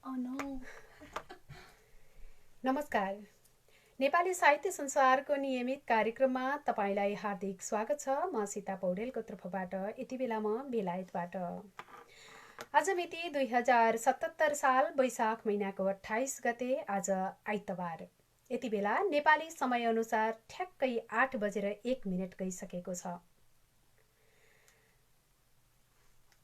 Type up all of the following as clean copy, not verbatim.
Oh no. नमस्कार। नेपाली साहित्य संसारको नियमित कार्यक्रममा तपाईलाई हार्दिक स्वागत छ। म सीता पौडेलको तर्फबाट यति बेला म बेलायतबाट। आज मिति 2077 साल वैशाख महिनाको 28 गते, आज आइतबार। यति बेला नेपाली समयअनुसार ठ्याक्कै 8 बजेर 1 मिनेट गइसकेको छ।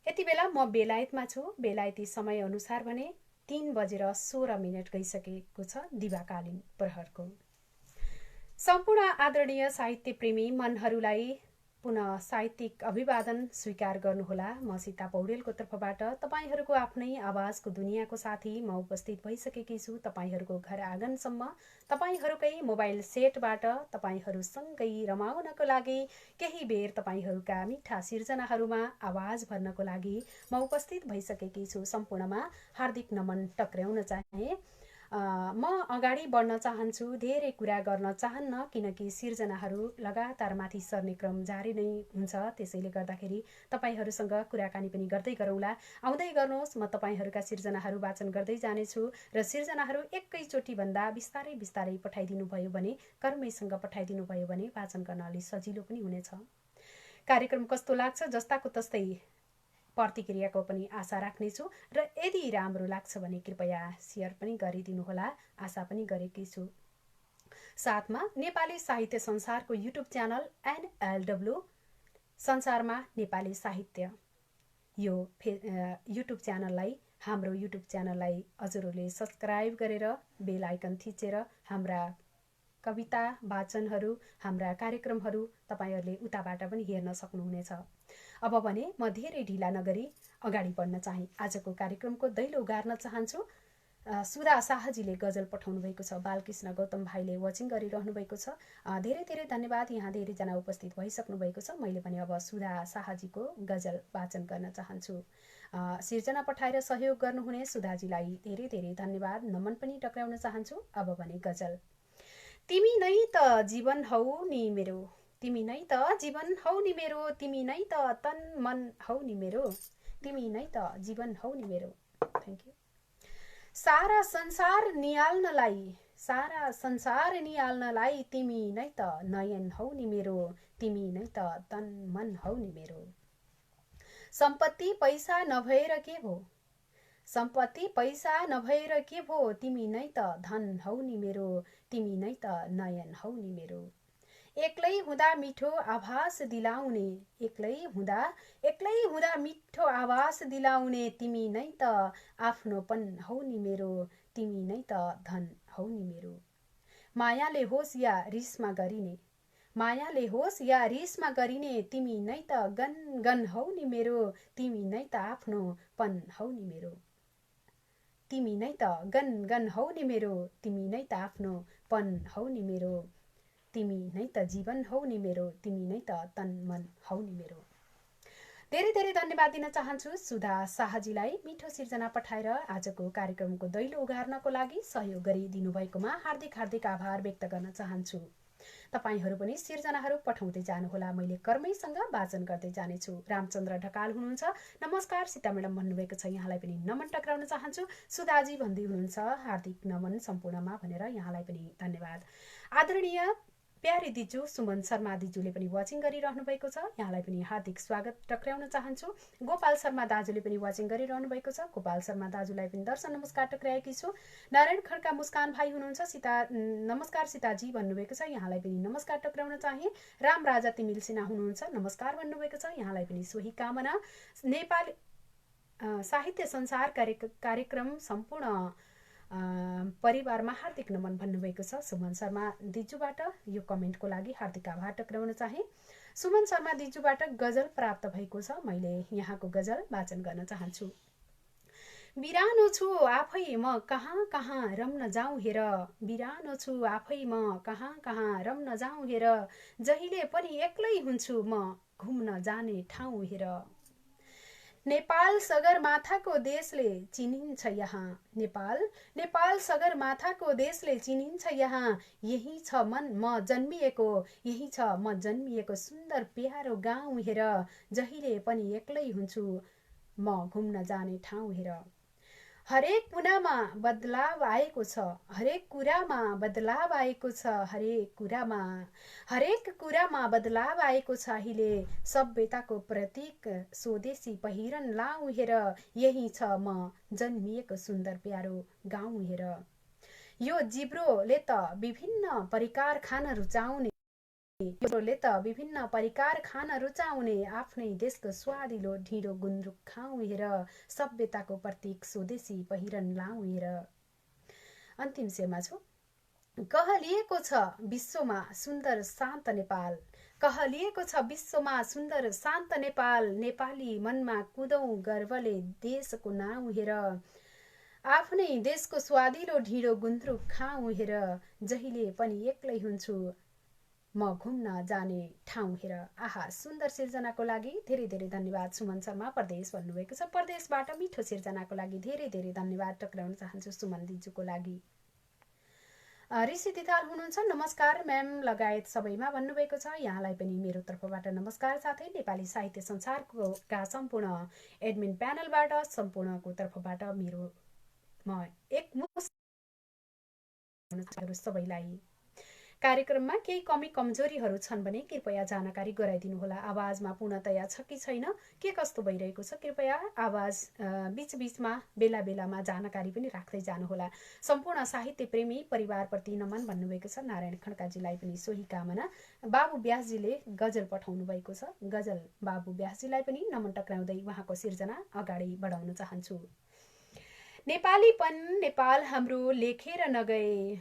यति बेला म बेलायतमा छु। बेलायती समयअनुसार भने 3 बजेर 16 मिनेट गइसकेको छ दिवाकालीन प्रहरको। सम्पूर्ण आदरणीय साहित्य प्रेमी मनहरूलाई पुनः साहित्यिक अभिवादन स्वीकार गर्नुहोला। म सीता पौडेलको तर्फबाट तपाईहरूको आफ्नै आवाजको दुनियाँको साथी म उपस्थित भइसकेकी छु तपाईहरूको घर आँगनसम्म, तपाईहरूकै मोबाइल सेटबाट तपाईहरूसँगै रमाउनको लागि, केही बेर तपाईहरूका मिठा सिर्जनाहरूमा आवाज भर्नको लागि म उपस्थित भइसकेकी छु। सम्पूर्णमा हार्दिक नमन टक्र्याउन चाहे। म अगाडि बढ्न चाहन्छु, धेरै कुरा गर्न चाहन्न, किनकि सिर्जनाहरू लगातार माथि सर्ने क्रम जारी नै हुन्छ। त्यसैले गर्दाखेरि तपाईहरूसँग कुराकानी पनि गर्दै गरौँला। आउँदै गर्नुहोस्, म तपाईहरूका सिर्जनाहरू वाचन गर्दै जानेछु र सिर्जनाहरू एकैचोटि भन्दा बिस्तारै बिस्तारै पठाइदिनु भयो भने, कर्मैसँग पठाइदिनु भयो भने वाचन गर्न अलि सजिलो पनि हुनेछ। कार्यक्रम कस्तो लाग्छ जस्ताको तस्तै प्रतिक्रियाको पनि आशा राख्नेछु र यदि राम्रो लाग्छ भने कृपया सेयर पनि गरिदिनुहोला, आशा पनि गरेकी छु। साथमा नेपाली साहित्य संसारको युट्युब च्यानल NLW संसारमा नेपाली साहित्य, यो युट्युब च्यानललाई, हाम्रो युट्युब च्यानललाई हजुरहरूले सब्सक्राइब गरेर बेल आइकन थिचेर हाम्रा कविता वाचनहरू, हाम्रा कार्यक्रमहरू तपाईहरूले उताबाट पनि हेर्न सक्नुहुनेछ। अब भने म धेरै ढिला नगरी अगाडि बढ्न चाहे। आजको कार्यक्रमको दैलो उगार्न चाहन्छु। सुधा शाहजीले गजल पठाउनु भएको छ। बालकृष्ण गौतम भाइले वाचिङ गरिरहनु भएको छ। धेरै धेरै धन्यवाद। यहाँ धेरैजना उपस्थित भइसक्नु भएको छ। मैले पनि अब सुधा शाहजीको गजल वाचन गर्न चाहन्छु। सिर्जना पठाएर सहयोग गर्नुहुने सुधाजीलाई धेरै धेरै धन्यवाद, नमन पनि टक्राउन चाहन्छु। अब भने गजल। तिमी नै त जीवन हौ नि मेरो, तिमी नै त जीवन हौ नि मेरो, तिमी नै त तन मन हौ नि मेरो, तिमी नै त जीवन हौ नि मेरो। Thank you. सारा संसार निहाल्नलाई, सारा संसार निहाल्नलाई तिमी नै त नयन हौ नि मेरो, तिमी नै त तन मन हौ नि मेरो। सम्पत्ति पैसा नभएर के भो, सम्पत्ति पैसा नभएर के भो, तिमी नै त धन हौ नि मेरो, तिमी नै त नयन हौ नि मेरो। एक्लै हुँदा मिठो आभास दिलाउने, एक्लै हुँदा मिठो आभास दिलाउने, तिमी नै त आफ्नोपन हौ नि मेरो, तिमी नै त धन हौ नि मेरो। मायाले होस् या रिसमा गरिने, मायाले होस् या रिसमा गरिने, तिमी नै त गन गन हौ नि मेरो, तिमी नै त आफ्नोपन हौ नि मेरो। तिमी नै त गन गन हौ नि मेरो, तिमी नै त आफ्नोपन हौ नि मेरो, तिमी नै त जीवन हौ नि मेरो, तिमी नै त तन मन हौ नि मेरो। धेरै धेरै धन्यवाद दिन चाहन्छु सुधा शाहजीलाई मिठो सिर्जना पठाएर आजको कार्यक्रमको दैलो उगार्नको लागि सहयोग गरिदिनु भएकोमा हार्दिक हार्दिक आभार व्यक्त गर्न चाहन्छु। तपाईहरू पनि सिर्जनाहरू पठाउँदै जानुहोला, मैले कर्मैसँग वाचन गर्दै जानेछु। रामचन्द्र ढकाल हुनुहुन्छ, नमस्कार सीता म्याडम भन्नुभएको छ, यहाँलाई पनि नमन टक्राउन चाहन्छु। सुधाजी भन्दै हुनुहुन्छ हार्दिक नमन सम्पूर्णमा भनेर, यहाँलाई पनि धन्यवाद। आदरणीय प्यारी दिजु सुमन शर्मा दिजुले पनि वाचिङ गरिरहनु भएको छ, यहाँलाई पनि हार्दिक स्वागत टक्र्याउन चाहन्छु। गोपाल शर्मा दाजुले पनि वाचिङ गरिरहनु भएको छ, गोपाल शर्मा दाजुलाई पनि दर्शन नमस्कार टक्र्याएकी छु। नारायण खड्का मुस्कान भाइ हुनुहुन्छ, सीता नमस्कार सीताजी भन्नुभएको छ, यहाँलाई पनि नमस्कार टक्र्याउन चाहे। राम राजा तिमिल सिन्हा हुनुहुन्छ, नमस्कार भन्नुभएको छ, यहाँलाई पनि सोही कामना। नेपाली साहित्य संसार कार्यक्रम सम्पूर्ण परिवारमा हार्दिक नमन भन्नुभएको छ सुमन शर्मा दिजुबाट। यो कमेन्टको लागि हार्दिक आभार टक्राउन चाहे। सुमन शर्मा दिजुबाट गजल प्राप्त भएको छ, मैले यहाँको गजल वाचन गर्न चाहन्छु। बिरानो छु आफै म कहाँ कहाँ रम्न जाउँ हेर, बिरानो छु आफै म कहाँ कहाँ रम्न जाउँ हेर, जहिले पनि एक्लै हुन्छु म घुम्न जाने ठाउँ हेर। नेपाल सगरमाथाको देशले चिनिन्छ यहाँ, नेपाल सगरमाथाको देशले चिनिन्छ यहाँ, यही छ मन म जन्मिएको, यही छ म जन्मिएको सुन्दर प्यारो गाउँ हेर, जहिले पनि एक्लै हुन्छु म घुम्न जाने ठाउँ हेर। हरेक कुरामा बदलाव आएको छ, हरेक कुरामा बदलाव आएको छ, हरेक कुरामा बदलाव आएको छ। अहिले सभ्यताको प्रतीक स्वदेशी पहिरन लाउँ हेर, यही छ म जन्मिएको सुन्दर प्यारो गाउँ हेर। यो जिब्रोले त विभिन्न परिकार खान रुचाउने आफ्नै देशको स्वादिलो ढिँडो गुन्द्रुक खाउँ हेर, सभ्यताको प्रतीक स्वदेशी पहिरन लाउँ हेर। अन्तिम शेरमा छु। कहलिएको छ विश्वमा सुन्दर शान्त नेपाल, कहलिएको छ विश्वमा सुन्दर शान्त नेपाल, नेपाली मनमा कुदौँ गर्वले देशको नाउँ हेर, आफ्नै देशको स्वादिलो ढिँडो गुन्द्रुक खाउँ हेर, जहिले पनि एक्लै हुन्छु म घुम्न जाने ठाउँ हेर। आहा, सुन्दर सिर्जनाको लागि धेरै धेरै धन्यवाद। सुमन शर्मा परदेश भन्नुभएको छ। परदेशबाट मिठो सिर्जनाको लागि धेरै धेरै धन्यवाद टक्राउन चाहन्छु सुमन दिजुको लागि। ऋषि दिदाल हुनुहुन्छ, नमस्कार म्याम लगायत सबैमा भन्नुभएको छ। यहाँलाई पनि मेरो तर्फबाट नमस्कार, साथै नेपाली साहित्य संसारका सम्पूर्ण एडमिन प्यानलबाट सम्पूर्णको तर्फबाट मेरो म एक सबैलाई। कार्यक्रममा केही कमी कमजोरीहरू छन् भने कृपया जानकारी गराइदिनुहोला। आवाजमा पूर्णतया छ कि छैन, के कस्तो भइरहेको छ, कृपया आवाज बीचबीचमा बेला बेलामा जानकारी पनि राख्दै जानुहोला। सम्पूर्ण साहित्य प्रेमी परिवारप्रति नमन भन्नुभएको छ। नारायण खड्काजीलाई पनि सोही कामना। बाबु व्यासजीले गजल पठाउनु भएको छ। गजल बाबु व्यासजीलाई पनि नमन टक्राउँदै उहाँको सिर्जना अगाडि बढाउन चाहन्छु। नेपालीपन नेपाल हाम्रो लेखेर नगए,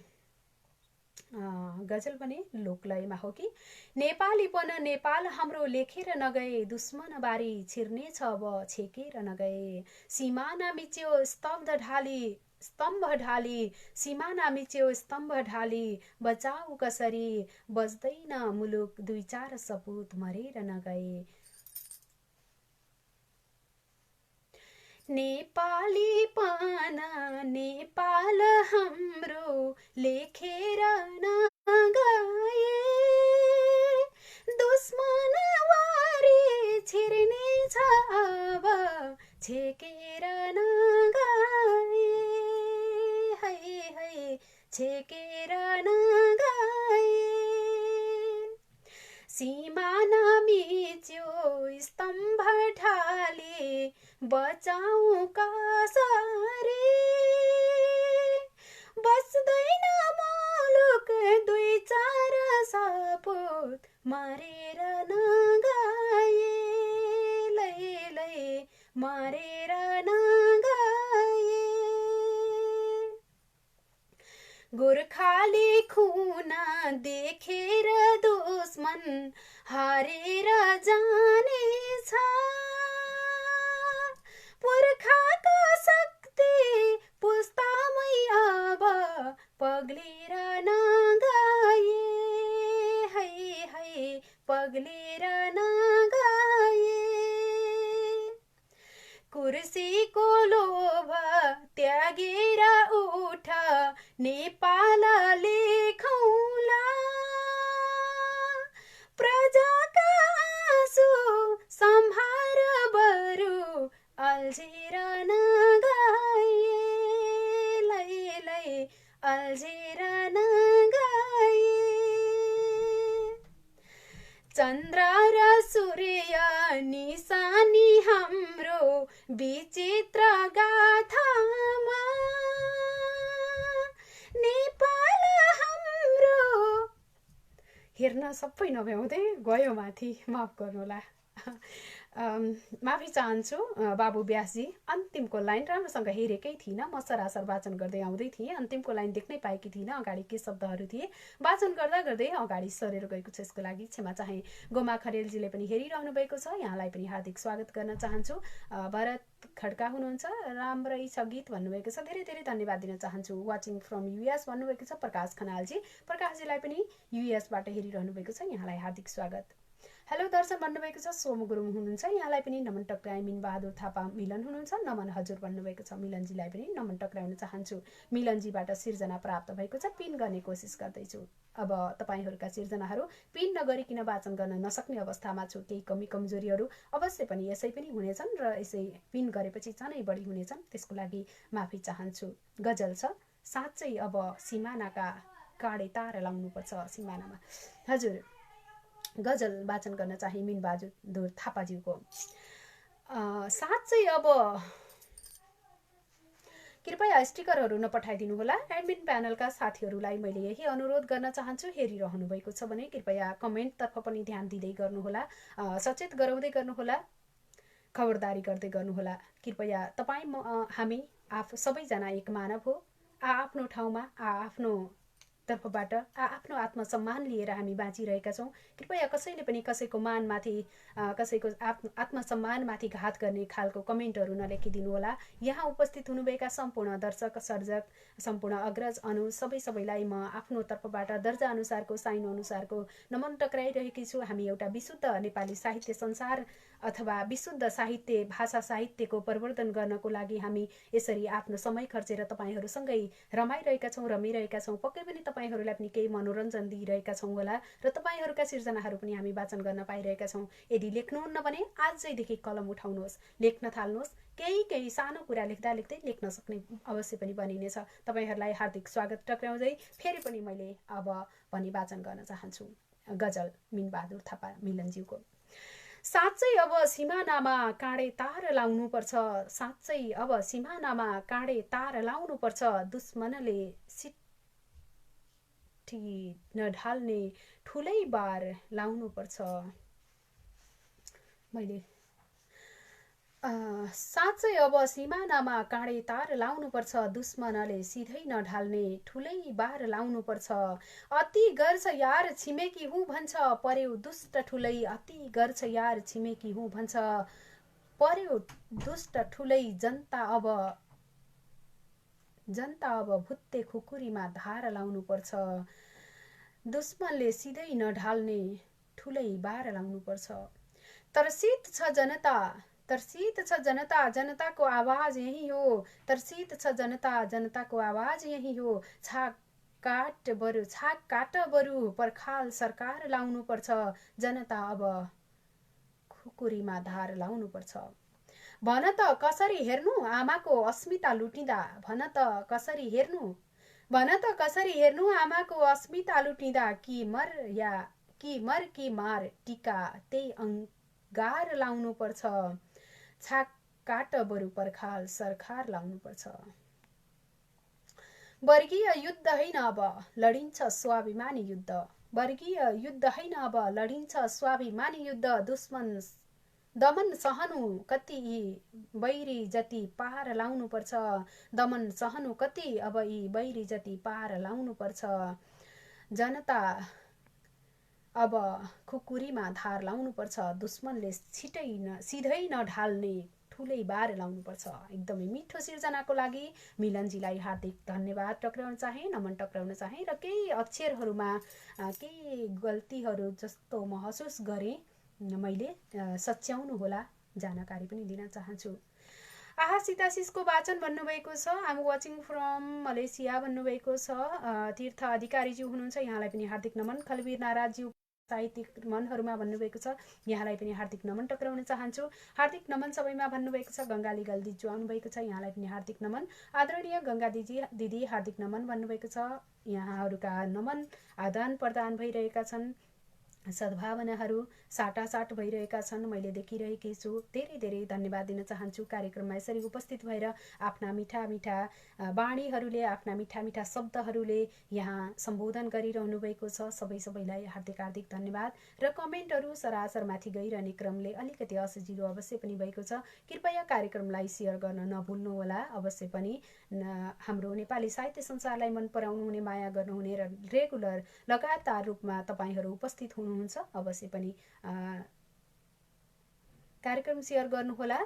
गजल पनि लोकलयमा हो कि। नेपालीपन नेपाल हाम्रो लेखेर नगए, दुश्मन बारी छिर्नेछ अब छेकेर नगए। सिमाना मिच्यो स्तम्भ ढाली, सिमाना मिच्यो स्तम्भ ढाली, बचाऊ कसरी बज्दैन मुलुक, दुई चार सपुत मरेर नगए। नेपालीपन नेपाल हाम्रो लेखेर नगए, दुश्मन वारी छिर्नेछ अब छेकेर नगए, है है छेकेर नगए। सिमाना मिच्यो स्तम्भ ढाली, बचाऊ कसरी बस्दैन मुलुक, दुई चार सपुत मरेर नगए, लै लै मरेर नगए। गोर्खाली खुन देखेर दुश्मन हारेर जानेछ, पुर्खाको शक्ति पुस्तामै अब पग्लेर नगए, है है पग्लेर नगए। कुर्सीको लोभ त्यागेर उठ, नेपाल लेखौँला, प्रजाका आँसु सम्हार बरु अल्झेर नगए, लै लै अल्झेर नगए। चन्द्र र सूर्य निशानी हाम्रो विचित्र गाथामा, नेपाल हाम्रो हेर्न सबै नभ्याउँदै गयो माथि, माफ गर्नुहोला। माफी चाहन्छु बाबु व्यासजी। अन्तिमको लाइन राम्रोसँग हेरेकै थिइनँ, म सरासर वाचन गर्दै आउँदै थिएँ, अन्तिमको लाइन देख्नै पाएकी थिइनँ। अगाडि के शब्दहरू थिए वाचन गर्दा गर्दै अगाडि सरेर गएको छ, यसको लागि क्षमा चाहे। गोमा खरेलजीले पनि हेरिरहनु भएको छ, यहाँलाई पनि हार्दिक स्वागत गर्न चाहन्छु। भरत खड्का हुनुहुन्छ, राम्रै छ गीत भन्नुभएको छ, धेरै धेरै धन्यवाद दिन चाहन्छु। वाचिङ फ्रम युएस भन्नुभएको छ प्रकाश खनालजी, प्रकाशजीलाई पनि युएसबाट हेरिरहनु भएको छ, यहाँलाई हार्दिक स्वागत। हेलो दर्शन भन्नुभएको छ, सोम गुरुङ हुनुहुन्छ, यहाँलाई पनि नमन टक्राए। मिन बहादुर थापा मिलन हुनुहुन्छ, नमन हजुर भन्नुभएको छ, मिलनजीलाई पनि नमन टक्राउन चाहन्छु। मिलनजीबाट सिर्जना प्राप्त भएको छ, पिन गर्ने कोसिस गर्दैछु। अब तपाईँहरूका सिर्जनाहरू पिन नगरिकन वाचन गर्न नसक्ने अवस्थामा छु, केही कमी कमजोरीहरू अवश्य पनि यसै पनि हुनेछन् र यसै पिन गरेपछि झनै बढी हुनेछन्, त्यसको लागि माफी चाहन्छु। गजल छ, साँच्चै अब सिमानाका काँडे तार लाउनुपर्छ सिमानामा। हजुर, गजल वाचन गर्न चाहे मिन बहादुर थापाज्यूको। साँच्चै अब कृपया स्टिकरहरू नपठाइदिनु होला। एडमिन प्यानलका साथीहरूलाई मैले यही अनुरोध गर्न चाहन्छु, हेरिरहनु भएको छ भने कृपया कमेन्टतर्फ पनि ध्यान दिँदै गर्नुहोला, सचेत गराउँदै गर्नुहोला, खबरदारी गर्दै गर्नुहोला। कृपया तपाईँ हामी सबैजना एक मानव हो। आफ्नो ठाउँमा आफ्नो तर्फबाट आफ्नो आत्मसम्मान लिएर हामी बाँचिरहेका छौँ। कृपया कसैले पनि कसैको मानमाथि कसैको आत्मसम्मानमाथि घात गर्ने खालको कमेन्टहरू नलेखिदिनु होला। यहाँ उपस्थित हुनुभएका सम्पूर्ण दर्शक सर्जक, सम्पूर्ण अग्रज अनुज सबैलाई म आफ्नो तर्फबाट दर्जा अनुसारको साइन अनुसारको नमन टक्राइरहेकी छु। हामी एउटा विशुद्ध नेपाली साहित्य संसार अथवा विशुद्ध साहित्य भाषा साहित्यको प्रवर्धन गर्नको लागि हामी यसरी आफ्नो समय खर्चेर तपाईँहरूसँगै रमाइरहेका छौँ, रमिरहेका छौँ। पक्कै पनि तपाईँहरूलाई पनि केही मनोरञ्जन दिइरहेका छौँ होला र तपाईँहरूका सिर्जनाहरू पनि हामी वाचन गर्न पाइरहेका छौँ। यदि लेख्नुहुन्न भने आजैदेखि कलम उठाउनुहोस्, लेख्न थाल्नुहोस्। केही सानो कुरा लेख्दा लेख्दै लेख्न सक्ने अवश्य पनि बनिनेछ। तपाईँहरूलाई हार्दिक स्वागत टक्राउँदै फेरि पनि मैले अब पनि वाचन गर्न चाहन्छु गजल मिन बहादुर थापा मिलनज्यूको। साँच्चै अब सिमानामा काँडे तार लाउनुपर्छ, साँच्चै अब सिमानामा काँडे तार लाउनुपर्छ, दुश्मनले सिट्ठी नढाल्ने ठुलै बार लाउनुपर्छ। मैले साँच्चै अब सिमानामा काँडे तार लाउनुपर्छ, दुश्मनले सिधै नढाल्ने ठुलै बार लाउनुपर्छ। अति गर्छ यार छिमेकी हुँ भन्छ, पर्यो दुष्ट ठुलै, अति गर्छ यार छिमेकी हुँ भन्छ, पर्यो दुष्ट ठुलै। जनता अब भुत्ते खुकुरीमा धार लाउनुपर्छ, दुश्मनले सिधै नढाल्ने ठुलै बार लाउनुपर्छ। तरसित छ जनता, जनताको आवाज यही हो, तरसित छ जनता, जनताको आवाज यही हो। छाक काट बरु पर्खाल सरकार लाउनुपर्छ, जनता अब खुकुरीमा धार लाउनुपर्छ। भन त कसरी हेर्नु आमाको अस्मिता लुटिँदा, भन त कसरी हेर्नु आमाको अस्मिता लुटिँदा, कि मर कि मार टीका त्यही अंगार लाउनुपर्छ, छाक काट बरु पर्खाल सरकार लाउनुपर्छ। वर्गीय युद्ध हैन अब लडिन्छ स्वाभिमानी युद्ध, वर्गीय युद्ध हैन अब लडिन्छ स्वाभिमानी युद्ध, दुश्मन दमन सहनु कति यी बैरी जति पार लाउनुपर्छ, दमन सहनु कति अब यी बैरी जति पार लाउनुपर्छ। जनता अब खुकुरीमा धार लाउनुपर्छ, दुश्मनले सिधै नढाल्ने ठुलै बार लाउनुपर्छ। एकदमै मिठो सिर्जनाको लागि मिलनजीलाई हार्दिक धन्यवाद टक्राउन चाहे, नमन टक्राउन चाहे र केही अक्षरहरूमा केही गल्तीहरू जस्तो महसुस गरेँ मैले, सच्याउनु होला, जानकारी पनि दिन चाहन्छु। आहा सीताशिषको वाचन भन्नुभएको छ। आम वाचिङ फ्रम मलेसिया भन्नुभएको छ। तीर्थ अधिकारीज्यू हुनुहुन्छ, यहाँलाई पनि हार्दिक नमन। खलवीर नाराजज्यू साहित्यिक मनहरूमा भन्नुभएको छ, यहाँलाई पनि हार्दिक नमन टक्राउन चाहन्छु। हार्दिक नमन सबैमा भन्नुभएको छ। गङ्गाली गल्दीज्यू आउनुभएको छ, यहाँलाई पनि हार्दिक नमन। आदरणीय गङ्गा दिदी हार्दिक नमन भन्नुभएको छ। यहाँहरूका नमन आदान प्रदान भइरहेका छन्, सद्भावनाहरू साटासाट भइरहेका छन्, मैले देखिरहेकी छु। धेरै धेरै धन्यवाद दिन चाहन्छु कार्यक्रममा यसरी उपस्थित भएर आफ्ना मिठा मिठा वाणीहरूले, आफ्ना मिठा मिठा शब्दहरूले यहाँ सम्बोधन गरिरहनु भएको छ। सबैलाई हार्दिक हार्दिक धन्यवाद। र कमेन्टहरू सरासर माथि गइरहने क्रमले अलिकति असजिलो अवश्य पनि भएको छ। कृपया कार्यक्रमलाई सेयर गर्न नभुल्नुहोला। अवश्य पनि हाम्रो नेपाली साहित्य संसारलाई मन पराउनुहुने, माया गर्नुहुने र रेगुलर लगातार रूपमा तपाईँहरू उपस्थित हुनुहुन्छ, अवश्य पनि कार्यक्रम सेयर गर्नुहोला।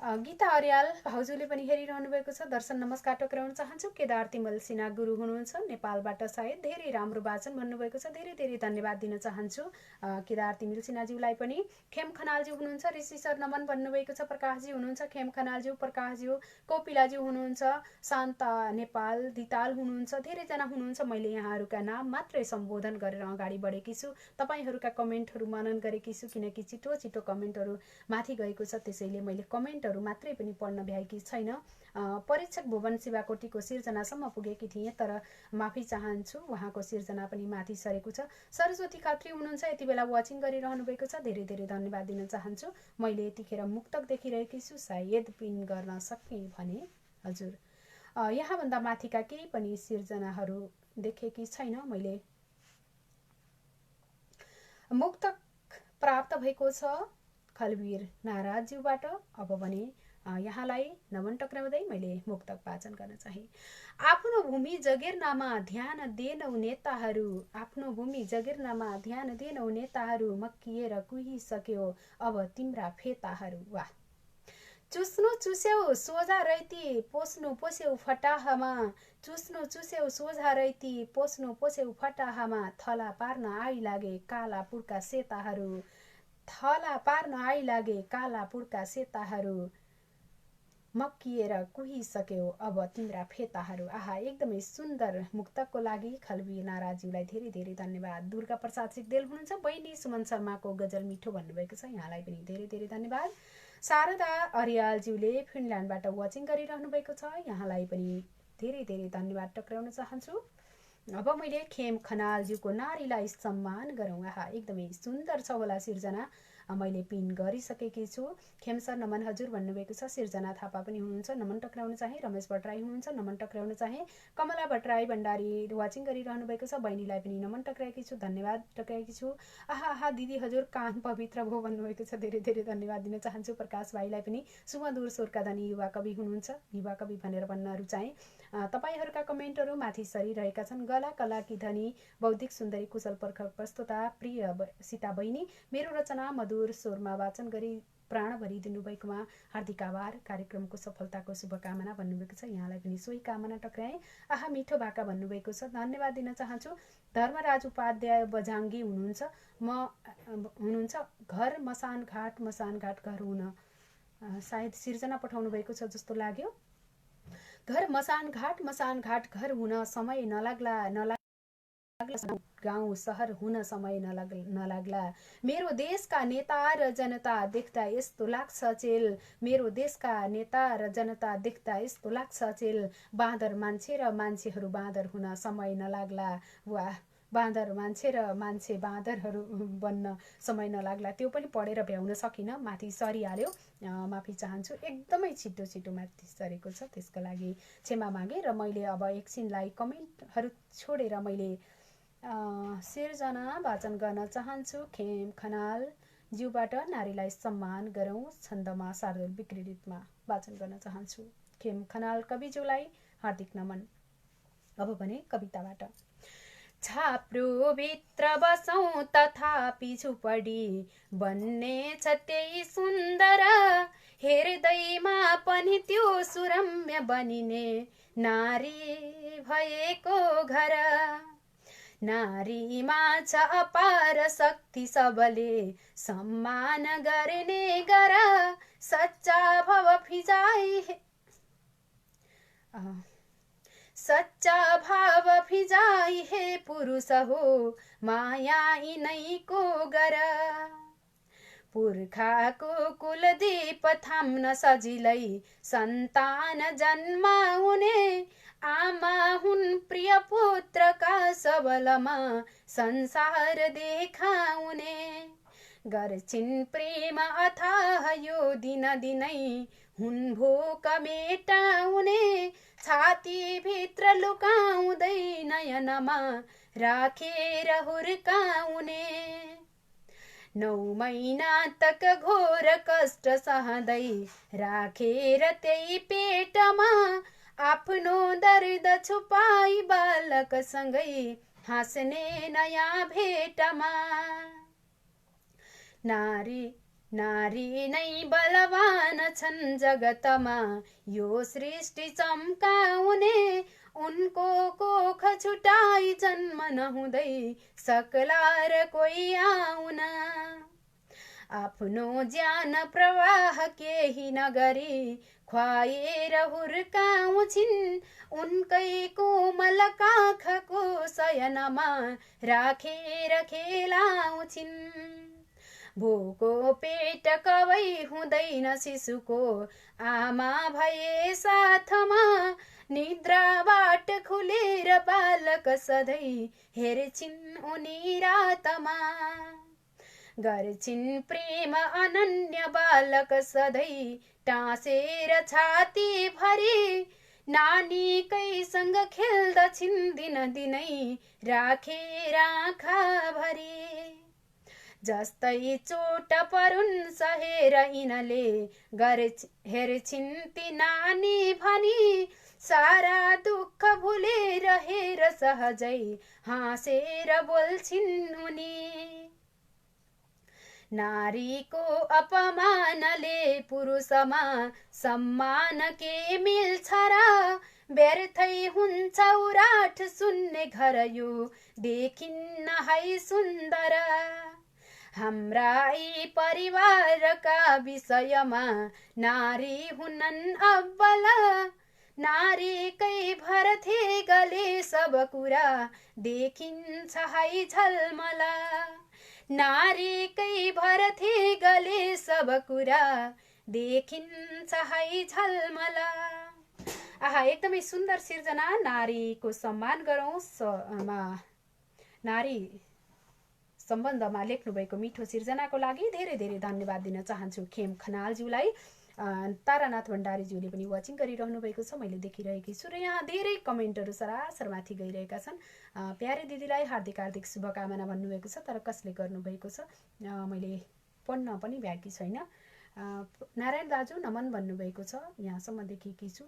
गीता अर्याल भाउजूले पनि हेरिरहनु भएको छ। दर्शन नमस्कार टक्राउन चाहन्छु। केदार तिमल सिन्हा गुरु हुनुहुन्छ नेपालबाट, सायद धेरै राम्रो वाचन भन्नुभएको छ, धेरै धेरै धन्यवाद दिन चाहन्छु केदार तिमल सिन्हाज्यूलाई पनि। खेम खनालज्यू हुनुहुन्छ, ऋषि सर नमन भन्नुभएको छ। प्रकाशजी हुनुहुन्छ, खेम खनालज्यू, प्रकाशज्यू, कोपिलाज्यू हुनुहुन्छ, शान्ता नेपाल दिताल हुनुहुन्छ, धेरैजना हुनुहुन्छ। मैले यहाँहरूका नाम मात्रै सम्बोधन गरेर अगाडि बढेकी छु, तपाईँहरूका कमेन्टहरू मनन गरेकी छु, किनकि छिटो छिटो कमेन्टहरू माथि गएको छ, त्यसैले मैले कमेन्टहरू मात्रै पनि पढ्न भ्याएकी छैन। परीक्षक भुवन शिवाकोटीको सिर्जनासम्म पुगेकी थिएँ, तर माफी चाहन्छु, उहाँको सिर्जना पनि माथि सरेको छ। सरस्वती खत्री हुनुहुन्छ, यति बेला वाचिङ गरिरहनु भएको छ, धेरै धेरै धन्यवाद दिन चाहन्छु। मैले यतिखेर मुक्तक देखिरहेकी छु, सायद पिन गर्न सकेँ भने हजुर यहाँभन्दा माथिका केही पनि सिर्जनाहरू देखेकी छैन। मैले मुक्तक प्राप्त भएको छ खलवीर नाराजज्यूबाट। अब भने यहाँलाई नमन टक्राउँदै मैले मुक्तक वाचन गर्न चाहे। आफ्नो भूमि जगेर्नामा ध्यान दिएनौ नेताहरू, आफ्नो भूमि जगेर्नामा ध्यान दिएनौ नेताहरू, मक्किएर कुहिसक्यो अब तिम्रा फेताहरू। वाह! चुस्नु चुस्यौ सोझा रैती, पोस्नु पोस्यौ फटाहामा, चुस्नु चुस्यौ सोझा रैती, पोस्नु पोस्यौ फटाहामा, थला पार्न आइलागे काला पुड्का सेताहरू, थला पार्न आइलागे काला पुड्का सेताहरू, मक्किएर कुहिसक्यो अब तिम्रा फेताहरू। आहा, एकदमै सुन्दर मुक्तकको लागि खलवी नाराजज्यूलाई धेरै धेरै धन्यवाद। दुर्गा प्रसाद सिग्देल हुनुहुन्छ, बहिनी सुमन शर्माको गजल मिठो भन्नुभएको छ, यहाँलाई पनि धेरै धेरै धन्यवाद। शारदा अर्यालज्यूले फिनल्यान्डबाट वाचिङ गरिरहनु भएको छ, यहाँलाई पनि धेरै धेरै धन्यवाद टक्राउन चाहन्छु। अब मैले खेम खनालज्यूको नारीलाई सम्मान गरौँ, आहा एकदमै सुन्दर छ होला सिर्जना, मैले पिन गरिसकेकी छु। खेम सर नमन हजुर भन्नुभएको छ। सिर्जना थापा पनि हुनुहुन्छ, नमन टक्राउन चाहे। रमेश भट्टराई हुनुहुन्छ, नमन टक्राउन चाहे। कमला भट्टराई भण्डारी वाचिङ गरिरहनु भएको छ, बहिनीलाई पनि नमन टक्राएकी छु, धन्यवाद टक्राएकी छु। आहा आहा दिदी हजुर कान पवित्र भयो भन्नुभएको छ, धेरै धेरै धन्यवाद दिन चाहन्छु। प्रकाश भाइलाई पनि सुमधुर स्वरका धनी युवा कवि हुनुहुन्छ, युवा कवि भनेर भन्न रुचाएँ। तपाईँहरूका कमेन्टहरू माथि सरिरहेका छन्। गला कलाकी धनी बौद्धिक सुन्दरी कुशल पर्खर प्रस्तुता प्रिय सीता बहिनी, मेरो रचना मधुर स्वरमा वाचन गरी प्राण भरिदिनु भएकोमा हार्दिक आभार। कार्यक्रमको सफलताको शुभकामना भन्नुभएको छ, यहाँलाई पनि सोही कामना टक्राएँ। आहा मिठो भाका भन्नुभएको छ, धन्यवाद दिन चाहन्छु। धर्मराज उपाध्याय बझाङ्गी हुनुहुन्छ, हुनुहुन्छ घर मसान घाट घर हुन, सायद सिर्जना पठाउनु भएको छ जस्तो लाग्यो। घर मसान घाट घर हुन समय नलाग्ला गाउँ सहर हुन समय नलाग्ला, मेरो देशका नेता र जनता देख्दा यस्तो लाग्छ चेल, मेरो देशका नेता र जनता देख्दा यस्तो लाग्छ चेल, बाँदर मान्छे र मान्छेहरू बाँदर हुन समय नलाग्ला। वाह, बाँदर मान्छे र मान्छे बाँदरहरू बन्न समय नलाग्ला। त्यो पनि पढेर भ्याउन सकिनँ, माथि सरिहाल्यो, माफी चाहन्छु। एकदमै छिटो छिटो माथि सरेको छ, त्यसको लागि क्षमा मागेँ। र मैले अब एकछिनलाई कमेन्टहरू छोडेर मैले सिर्जना वाचन गर्न चाहन्छु। खेम खनाल ज्यूबाट नारीलाई सम्मान गरौँ छन्दमा शार्दुल विक्रीडितमा वाचन गर्न चाहन्छु। खेम खनाल कविज्यूलाई हार्दिक नमन। अब भने कविताबाट। छाप्रो भित्र बसौँ तथापि झुपडी बन्ने छ त्यही सुन्दर, हेर्दैमा पनि त्यो सुरम्य बनिने नारी भएको घर, नारीमा छ अपार शक्ति सबले सम्मान गर्ने गर, सच्चा भाव फिजाई हे पुरुष हो माया यिनैको गर, पुर्खाको कुलदीप थाम्न सजिलै सन्तान जन्माउने, आमा हुन् प्रिय पुत्रका सबलमा संसार देखाउने, गर्छिन् प्रेम अथाह यो दिन दिनै हुन् भोक मेटाउने, छाती भित्र लुकाउँदै नयनमा राखेर हुर्काउने, 9 महिना तक घोर कष्ट सहँदै राखेर त्यही पेटमा, आफ्नो दर्द छुपाई बालकसँगै हाँस्ने नयाँ भेटमा, नारी नारी नै बलवान छन् जगतमा, यो सृष्टि चम्काउने, उनको कोख छुटाई जन्म नहुँदै सक्ला र कोही आउन। आफ्नो ज्यान प्रवाह केही नगरी खुवाएर हुर्काउँछिन्, उनकै कोमल काखको शयनमा राखेर खेलाउँछिन्। भोको पेट कवै हुँदैन शिशुको, आमा भए साथमा, निद्राबाट खुलेर बालक सधैँ हेर्छिन् उनी रातमा। गर्छिन् प्रेम अनन्य बालक सधैँ टाँसेर छाती भरी, नानीकैसँग खेल्दछिन् दिनदिनै राखेर आँखा भरी। जस्तै चोट परुन् सहेर यिनले हेर्छिन् ती नानी भनी, सारा दुःख भुलेर हेर सहजै हाँसेर बोल्छिन् उनी। नारीको अपमानले पुरुषमा सम्मान के मिल्छ र, व्यर्थै हुन्छ उराठ सुन्ने घर यो देखिन्न है सुन्दर। हाम्रा यी परिवारका विषयमा नारी हुनन् अब्बल, नारीकै भरथे गले सब कुरा देखिन्छ है झलमल। नारीकै भरथे गले सब कुरा देखिन्छ है झलमल। आहा, एकदमै सुन्दर सिर्जना। नारीको सम्मान गरौँ नारी सम्बन्धमा लेख्नुभएको मिठो सिर्जनाको लागि धेरै धेरै धन्यवाद दिन चाहन्छु खेम खनालज्यूलाई। तारानाथ भण्डारीज्यूले पनि वाचिङ गरिरहनु भएको छ, मैले देखिरहेकी छु। र यहाँ धेरै कमेन्टहरू सरासर माथि गइरहेका छन्। प्यारे दिदीलाई हार्दिक हार्दिक शुभकामना भन्नुभएको छ, तर कसले गर्नुभएको छ मैले पढ्न पनि भ्याएकी छैन। नारायण दाजु नमन भन्नुभएको छ, यहाँसम्म देखेकी छु।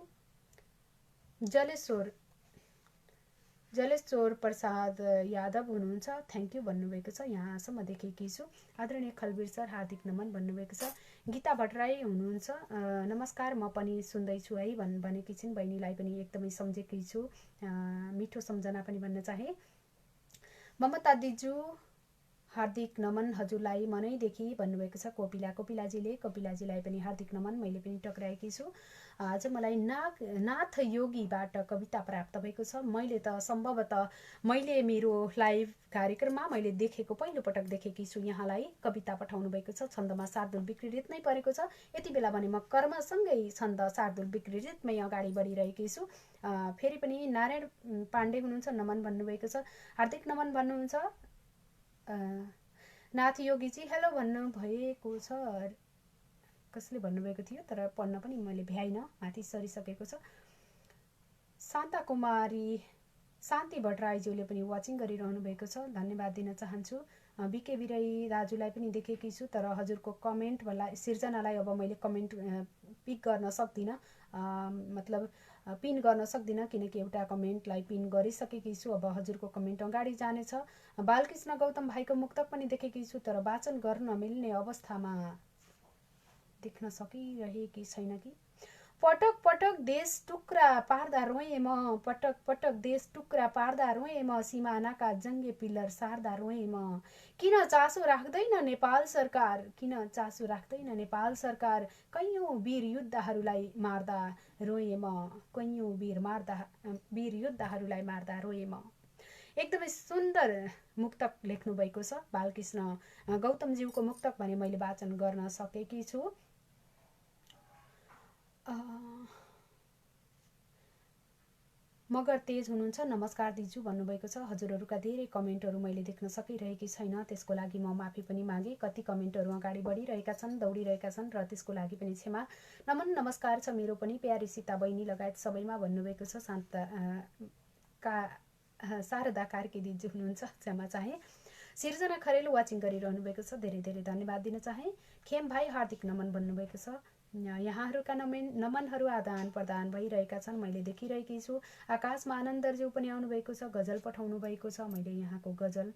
जलेश्वर प्रसाद यादव हुनुहुन्छ, थ्याङ्क यू भन्नुभएको छ, यहाँसम्म देखेकी छु। आदरणीय खलवीर सर हार्दिक नमन भन्नुभएको छ। गीता भट्टराई हुनुहुन्छ, नमस्कार म पनि सुन्दैछु है भनेकी छिन्। बहिनीलाई पनि एकदमै सम्झेकी छु, मिठो सम्झना पनि भन्न चाहे। ममता दिजु हार्दिक नमन हजुरलाई मनैदेखि भन्नुभएको छ। कोपिलाजीलाई पनि हार्दिक नमन, मैले पनि टक्राएकी छु। आज मलाई नाथ योगीबाट कविता प्राप्त भएको छ। मैले त सम्भवतः मैले मेरो लाइभ कार्यक्रममा मैले देखेको, पहिलोपटक देखेकी छु यहाँलाई कविता पठाउनु भएको छ। छन्दमा शार्दुल विकृत नै परेको छ। यति बेला भने म कर्मसँगै छन्द शार्दुल विकृतमै अगाडि बढिरहेकी छु। फेरि पनि नारायण पाण्डे हुनुहुन्छ, नमन भन्नुभएको छ, हार्दिक नमन भन्नुहुन्छ। नाथ योगीजी हेलो भन्नुभएको छ, कसले भन्नुभएको थियो तर पढ्न पनि मैले भ्याइनँ, माथि सरिसकेको छ। शान्ता कुमारी शान्ति भट्टराईज्यूले पनि वाचिङ गरिरहनु भएको छ, धन्यवाद दिन चाहन्छु। बिके बिराई दाजुलाई पनि देखेकी छु, तर हजुरको कमेन्ट सिर्जनालाई अब मैले कमेन्ट पिक गर्न सक्दिनँ, मतलब पिन गर्न सक्दिनँ, किनकि एउटा कमेन्टलाई पिन गरिसकेकी छु। अब हजुरको कमेन्ट अगाडि जानेछ। बालकृष्ण गौतम भाइको मुक्तक पनि देखेकी छु, तर वाचन गर्न मिल्ने अवस्थामा देख्न सकिरहेकी छैन कि। पटक पटक देश टुक्रा पार्दा रोएँ म, पटक पटक देश टुक्रा पार्दा रोएँ म, सिमानाका जङ्गे पिल्लर सार्दा रोएँ म। किन चासो राख्दैन नेपाल सरकार, किन चासो राख्दैन नेपाल सरकार, कैयौँ वीर योद्धाहरूलाई मार्दा रोएँ म, कैयौँ वीर योद्धाहरूलाई मार्दा रोएँ म। एकदमै सुन्दर मुक्तक लेख्नु भएको छ बालकृष्ण गौतमज्यूको मुक्तक भने मैले वाचन गर्न सकेकी छु। मगर तेज हुनुहुन्छ, नमस्कार दिजु भन्नुभएको छ। हजुरहरूका धेरै कमेन्टहरू मैले देख्न सकिरहेकी छैन, त्यसको लागि म माफी पनि मागे। कति कमेन्टहरू अगाडि बढिरहेका छन्, दौडिरहेका छन् र त्यसको लागि पनि क्षमा। नमन नमस्कार छ मेरो पनि प्यारी सीता बहिनी लगायत सबैमा भन्नुभएको छ। शारदा कार्की दिजु हुनुहुन्छ, क्षमा चाहे। सिर्जना खरेल वाचिङ गरिरहनु भएको छ, धेरै धेरै धन्यवाद दिन चाहे। खेम भाइ हार्दिक नमन भन्नुभएको छ, यहाँहरूका नमनहरू आदान प्रदान भइरहेका छन्, मैले देखिरहेकी छु। आकाश मानन्दरज्यू पनि आउनुभएको छ, गजल पठाउनु भएको छ। मैले यहाँको गजल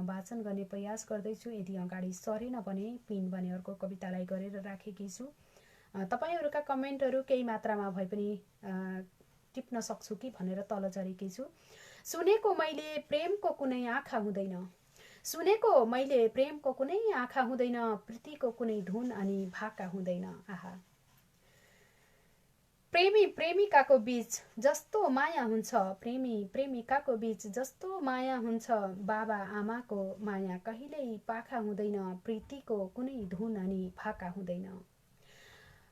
वाचन गर्ने प्रयास गर्दैछु। यदि अगाडि सरेन भने पिन भने अर्को कवितालाई गरेर राखेकी छु। तपाईहरुका कमेन्टहरू केही मात्रामा भए पनि टिप्न सक्छु कि भनेर तल झरेकी छु। सुनेको मैले प्रेमको कुनै आँखा हुँदैन, सुनेको मैले प्रेमको कुनै आँखा हुँदैन, प्रीतिको कुनै धुन अनि भाका हुँदैन। आहा, प्रेमी प्रेमिकाको बीच जस्तो माया हुन्छ, प्रेमी प्रेमिकाको बीच जस्तो माया हुन्छ, बाबा आमाको माया कहिल्यै पाखा हुँदैन, प्रीतिको कुनै धुन अनि भाका हुँदैन।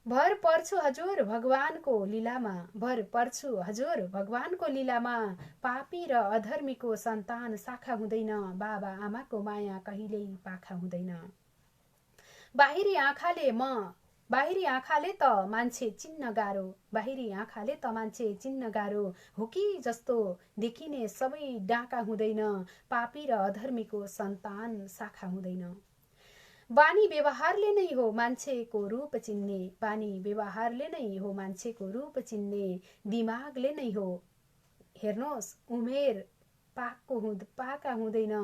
भर पर्छु हजुर भगवानको लीलामा, भर पर्छु हजुर भगवानको लीलामा, पापी र अधर्मीको सन्तान शाखा हुँदैन, बाबा आमाको माया कहिल्यै पाखा हुँदैन। बाहिरी आँखाले त मान्छे चिन्न गाह्रो, बाहिरी आँखाले त मान्छे चिन्न गाह्रो, हो कि जस्तो देखिने सबै डाका हुँदैन, पापी र अधर्मीको सन्तान शाखा हुँदैन। बानी व्यवहारले नै हो मान्छेको रूप चिन्ने, बानी व्यवहारले नै हो मान्छेको रूप चिन्ने, दिमागले नै हो हेर्नुहोस् उमेर पाका हुँदैन,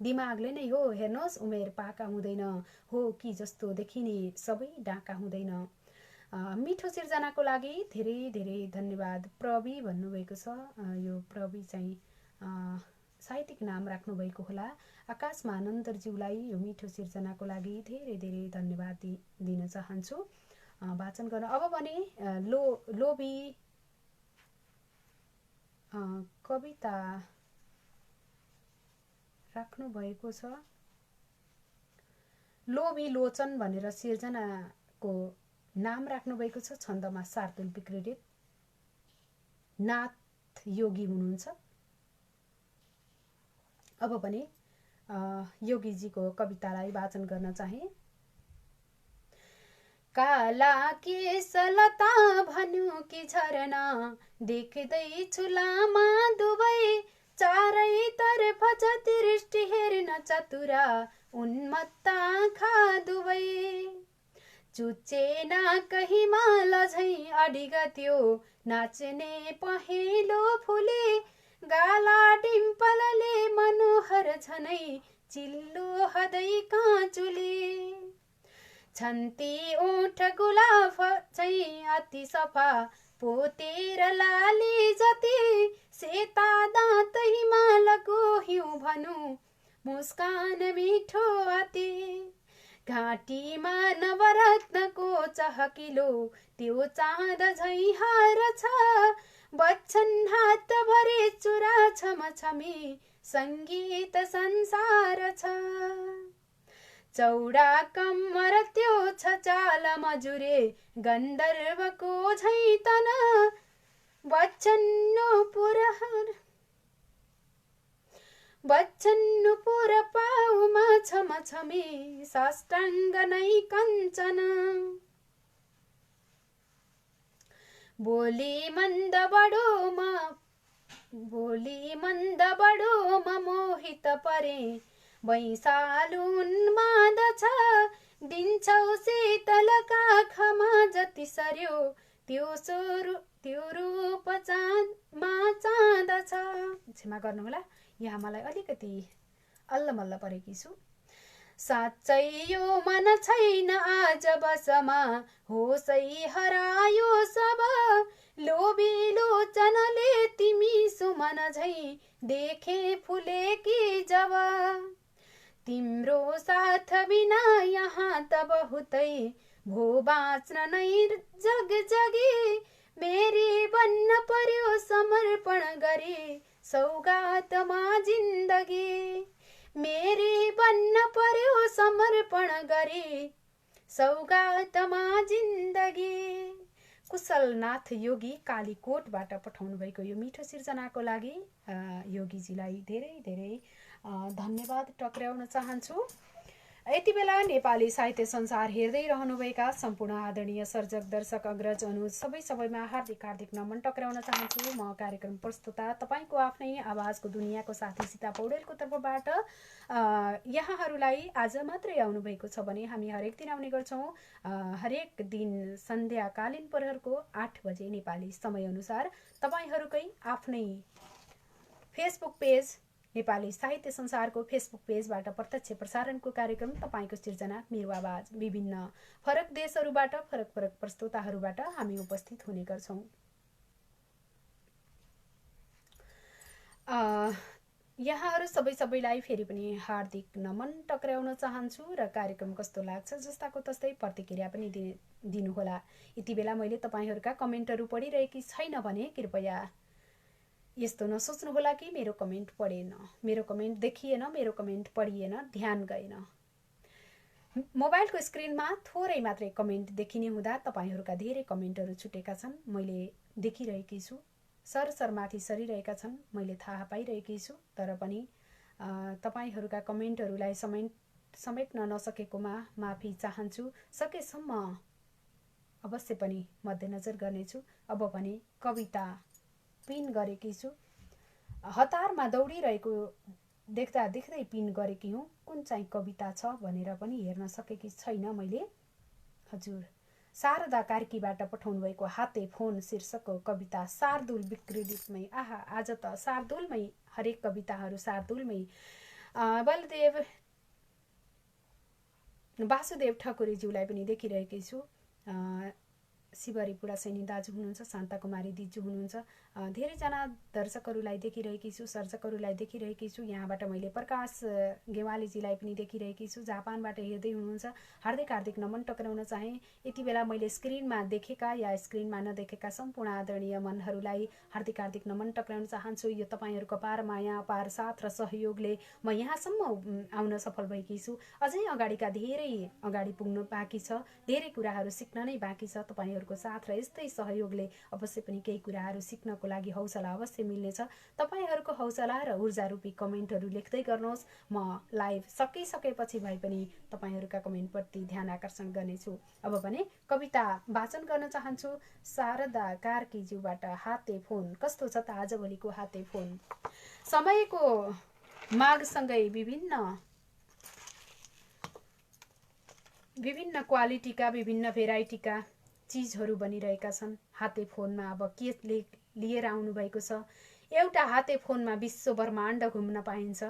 दिमागले नै हो हेर्नुहोस् उमेर पाका हुँदैन, हो कि जस्तो देखिने सबै डाका हुँदैन। मिठो सिर्जनाको लागि धेरै धेरै धन्यवाद। प्रवि भन्नुभएको छ। यो प्रवि चाहिँ साहित्यिक नाम राख्नु भएको होला। आकाश मानन्दरज्यूलाई यो मिठो सिर्जनाको लागि धेरै धेरै धन्यवाद दिन चाहन्छु। वाचन गर्न अब भने लोभी कविता राख्नु भएको छ। लोभी लोचन भनेर सिर्जनाको नाम राख्नु भएको छ। छन्दमा शार्दुल विक्रेडित, नाथ योगी हुनुहुन्छ। अब भने योगीजीको कवितालाई वाचन गर्न चाहे। काला केसलता भन्नु कि झरना, देख्दैछु लामा दुवै, चारैतर्फ जति दृष्टि हेर्न चतुरा, उन्मत्त आँखा दुवै। चुच्चे नाकहीमा लझै अडिगत्यो, नाच्ने पहेँलो फुले, गाला डिम्पलले मनोहर झनै, चिल्लो हदै काँचुले। छन्ती ओठ गुलाफ चाहिँ अति सफा, पोतेर लाली जति, सेता दाँत हिमालको हिउँ भनु, मुस्कान मिठो अति। घाँटीमा नवरत्नको चहकिलो, त्यो चाँद झैँ हार छ, बच्छन् हात भरि चुरा छमछमी, सङ्गीत संसार छ। चौडा कम्मर त्यो छ चाल मजुरे, गन्धर्वको झैँ तन, बच्छन्नु पुर पाउमा छमछमी, साष्टाङ्ग नै कञ्चन। बोली मन्द बडोमा मोहित परे, वैशालु उन्माद छ, दिन्छौ शीतलका खमा जति सर्यो, त्यो रूप चाँदमा चाँद छ। क्षमा गर्नुहोला, यहाँ मलाई अलिकति अल्लमल्ल परेकी छु। साँच्चै यो मन छैन आज बसमा, होसै हरायो सब, लोभी लोचनले तिमी सुमन झैँ, देखे फुलेकी जब। तिम्रो साथ बिना यहाँ त बहुतै भो बाँच्न नै जगजगी, मेरी बन्न पर्यो समर्पण गरी, सौगातमा जिन्दगी। मेरी बन्न पर्यो समर्पण गरी, सौगातमा जिन्दगी। कुशलनाथ योगी कालीकोटबाट पठाउनु भएको यो मिठो सिर्जनाको लागि योगीजीलाई धेरै धेरै धन्यवाद टक्र्याउन चाहन्छु। यति बेला नेपाली साहित्य संसार हेर्दै रहनुभएका सम्पूर्ण आदरणीय सर्जक दर्शक अग्रज अनुज सबैमा हार्दिक हार्दिक नमन टक्राउन चाहन्छु। म कार्यक्रम प्रस्तुता तपाईँको आफ्नै आवाजको दुनियाँको साथी सीता पौडेलको तर्फबाट यहाँहरूलाई आज मात्रै आउनुभएको छ भने हामी हरेक दिन आउने गर्छौँ। हरेक दिन सन्ध्याकालीन प्रहरको 8 बजे नेपाली समयअनुसार तपाईँहरूकै आफ्नै फेसबुक पेज नेपाली साहित्य संसारको फेसबुक पेजबाट प्रत्यक्ष प्रसारणको कार्यक्रम तपाईँको सिर्जना मेरो आवाज विभिन्न फरक देशहरूबाट फरक फरक प्रस्तुताहरूबाट हामी उपस्थित हुने गर्छौँ। यहाँहरू सबैलाई फेरि पनि हार्दिक नमन टक्राउन चाहन्छु र कार्यक्रम कस्तो लाग्छ जस्ताको तस्तै प्रतिक्रिया पनि दिनुहोला। यति बेला मैले तपाईँहरूका कमेन्टहरू पढिरहेकी छैन भने कृपया यस्तो नसोच्नुहोला कि मेरो कमेन्ट पढेन, मेरो कमेन्ट देखिएन, मेरो कमेन्ट पढिएन, ध्यान गएन। मोबाइलको स्क्रिनमा थोरै मात्रै कमेन्ट देखिने हुँदा तपाईँहरूका धेरै कमेन्टहरू छुटेका छन्, मैले देखिरहेकी छु। सरमाथि सरिरहेका छन्, मैले थाहा पाइरहेकी छु। तर पनि तपाईँहरूका कमेन्टहरूलाई समेट्न नसकेकोमा माफी चाहन्छु। सकेसम्म अवश्य पनि मध्यनजर गर्नेछु। अब भने कविता पिन गरेकी छु। हतारमा दौडिरहेको देख्दै पिन गरेकी हुँ। कुन चाहिँ कविता छ भनेर पनि हेर्न सकेकी छैन मैले। हजुर शारदा कार्कीबाट पठाउनु भएको हाते फोन शीर्षकको कविता शार्दुल विकृतिमै। आहा, आज त शार्दुलमै हरेक कविताहरू शार्दुलमै। बलदेव वासुदेव ठकुरीज्यूलाई पनि देखिरहेकी छु। शिवरी पुडा सैनी दाजु हुनुहुन्छ, शान्ता कुमारी दिजु हुनुहुन्छ। धेरैजना दर्शकहरूलाई देखिरहेकी छु, सर्जकहरूलाई देखिरहेकी छु। यहाँबाट मैले प्रकाश गेवालीजीलाई पनि देखिरहेकी छु, जापानबाट हेर्दै हुनुहुन्छ। हार्दिक हार्दिक नमन टक्राउन चाहे। यति बेला मैले स्क्रिनमा देखेका या स्क्रिनमा नदेखेका सम्पूर्ण आदरणीय मनहरूलाई हार्दिक हार्दिक नमन टक्राउन चाहन्छु। यो तपाईँहरूको अपार माया, अपार साथ र सहयोगले म यहाँसम्म आउन सफल भएकी छु। अझै धेरै अगाडि पुग्नु बाँकी छ, धेरै कुराहरू सिक्न नै बाँकी छ। तपाईँहरूको साथ र यस्तै सहयोगले अवश्य पनि केही कुराहरू सिक्नको लागि हौसला अवश्य मिल्नेछ। तपाईँहरूको हौसला र ऊर्जा रूपी कमेन्टहरू लेख्दै गर्नुहोस्। म लाइभ सकिसकेपछि भए पनि तपाईँहरूका कमेन्टप्रति ध्यान आकर्षण गर्नेछु। अब भने कविता वाचन गर्न चाहन्छु शारदा कार्कीज्यूबाट। हाते फोन। कस्तो छ त आजभोलिको हाते फोन? समयको मागसँगै विभिन्न क्वालिटीका, विभिन्न भेराइटीका चिजहरू बनिरहेका छन्। हाते फोनमा अब के लिएर आउनुभएको छ? एउटा हाते फोनमा विश्व ब्रह्माण्ड घुम्न पाइन्छ,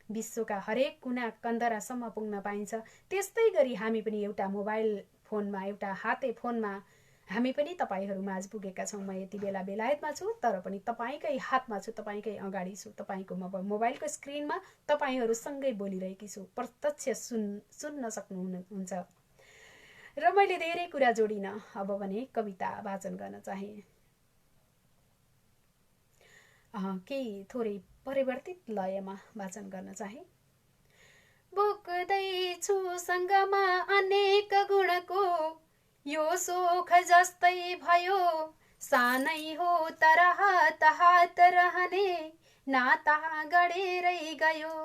विश्वका हरेक कुना कन्दरासम्म पुग्न पाइन्छ। त्यस्तै गरी हामी पनि एउटा मोबाइल फोनमा, एउटा हाते फोनमा हामी पनि तपाईँहरू माझ पुगेका छौँ। म यति बेला बेलायतमा छु, तर पनि तपाईँकै हातमा छु, तपाईँकै अगाडि छु, तपाईँको मोबाइलको स्क्रिनमा तपाईँहरूसँगै बोलिरहेकी छु। प्रत्यक्ष सुन्न सक्नुहुन्छ र मैले धेरै कुरा जोडिन। अब भने कविता वाचन गर्न चाहे। केही थोरै परिवर्तित लयमा वाचन गर्न चाहे। बोक्दैछु सँगमा अनेक गुणको, यो सोख जस्तै भयो, सानै हो तर हात रहने, नाता गढेरै गयो।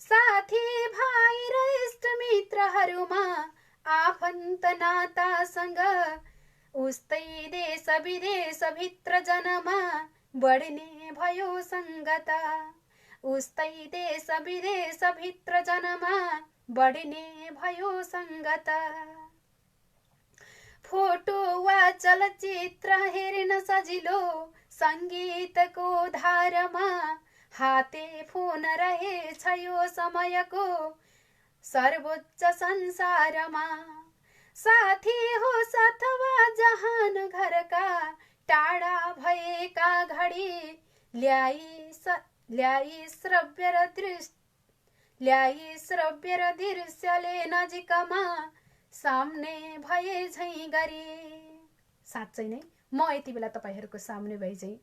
साथी भाइ र इष्ट मित्रहरूमा आफन्त नातासँग, उस्तै देश विदेश भित्र जनमा बढ्ने भयो सङ्गता। उस्तै देश विदेश भित्र जनमा बढ्ने भयो सङ्गता। फोटो वा चलचित्र हेर्न सजिलो, सङ्गीतको धारमा हाते फोन रहेछ यो समयको सर्वोच्च संसारमा। साथी होस् अथवा जहान घरका टाढा भएका घडी, ल्याई श्रव्य र दृश्यले नजिकमा सामने भए झैँ गरी। साँच्चै नै म यति बेला तपाईँहरूको सामने भए झैँ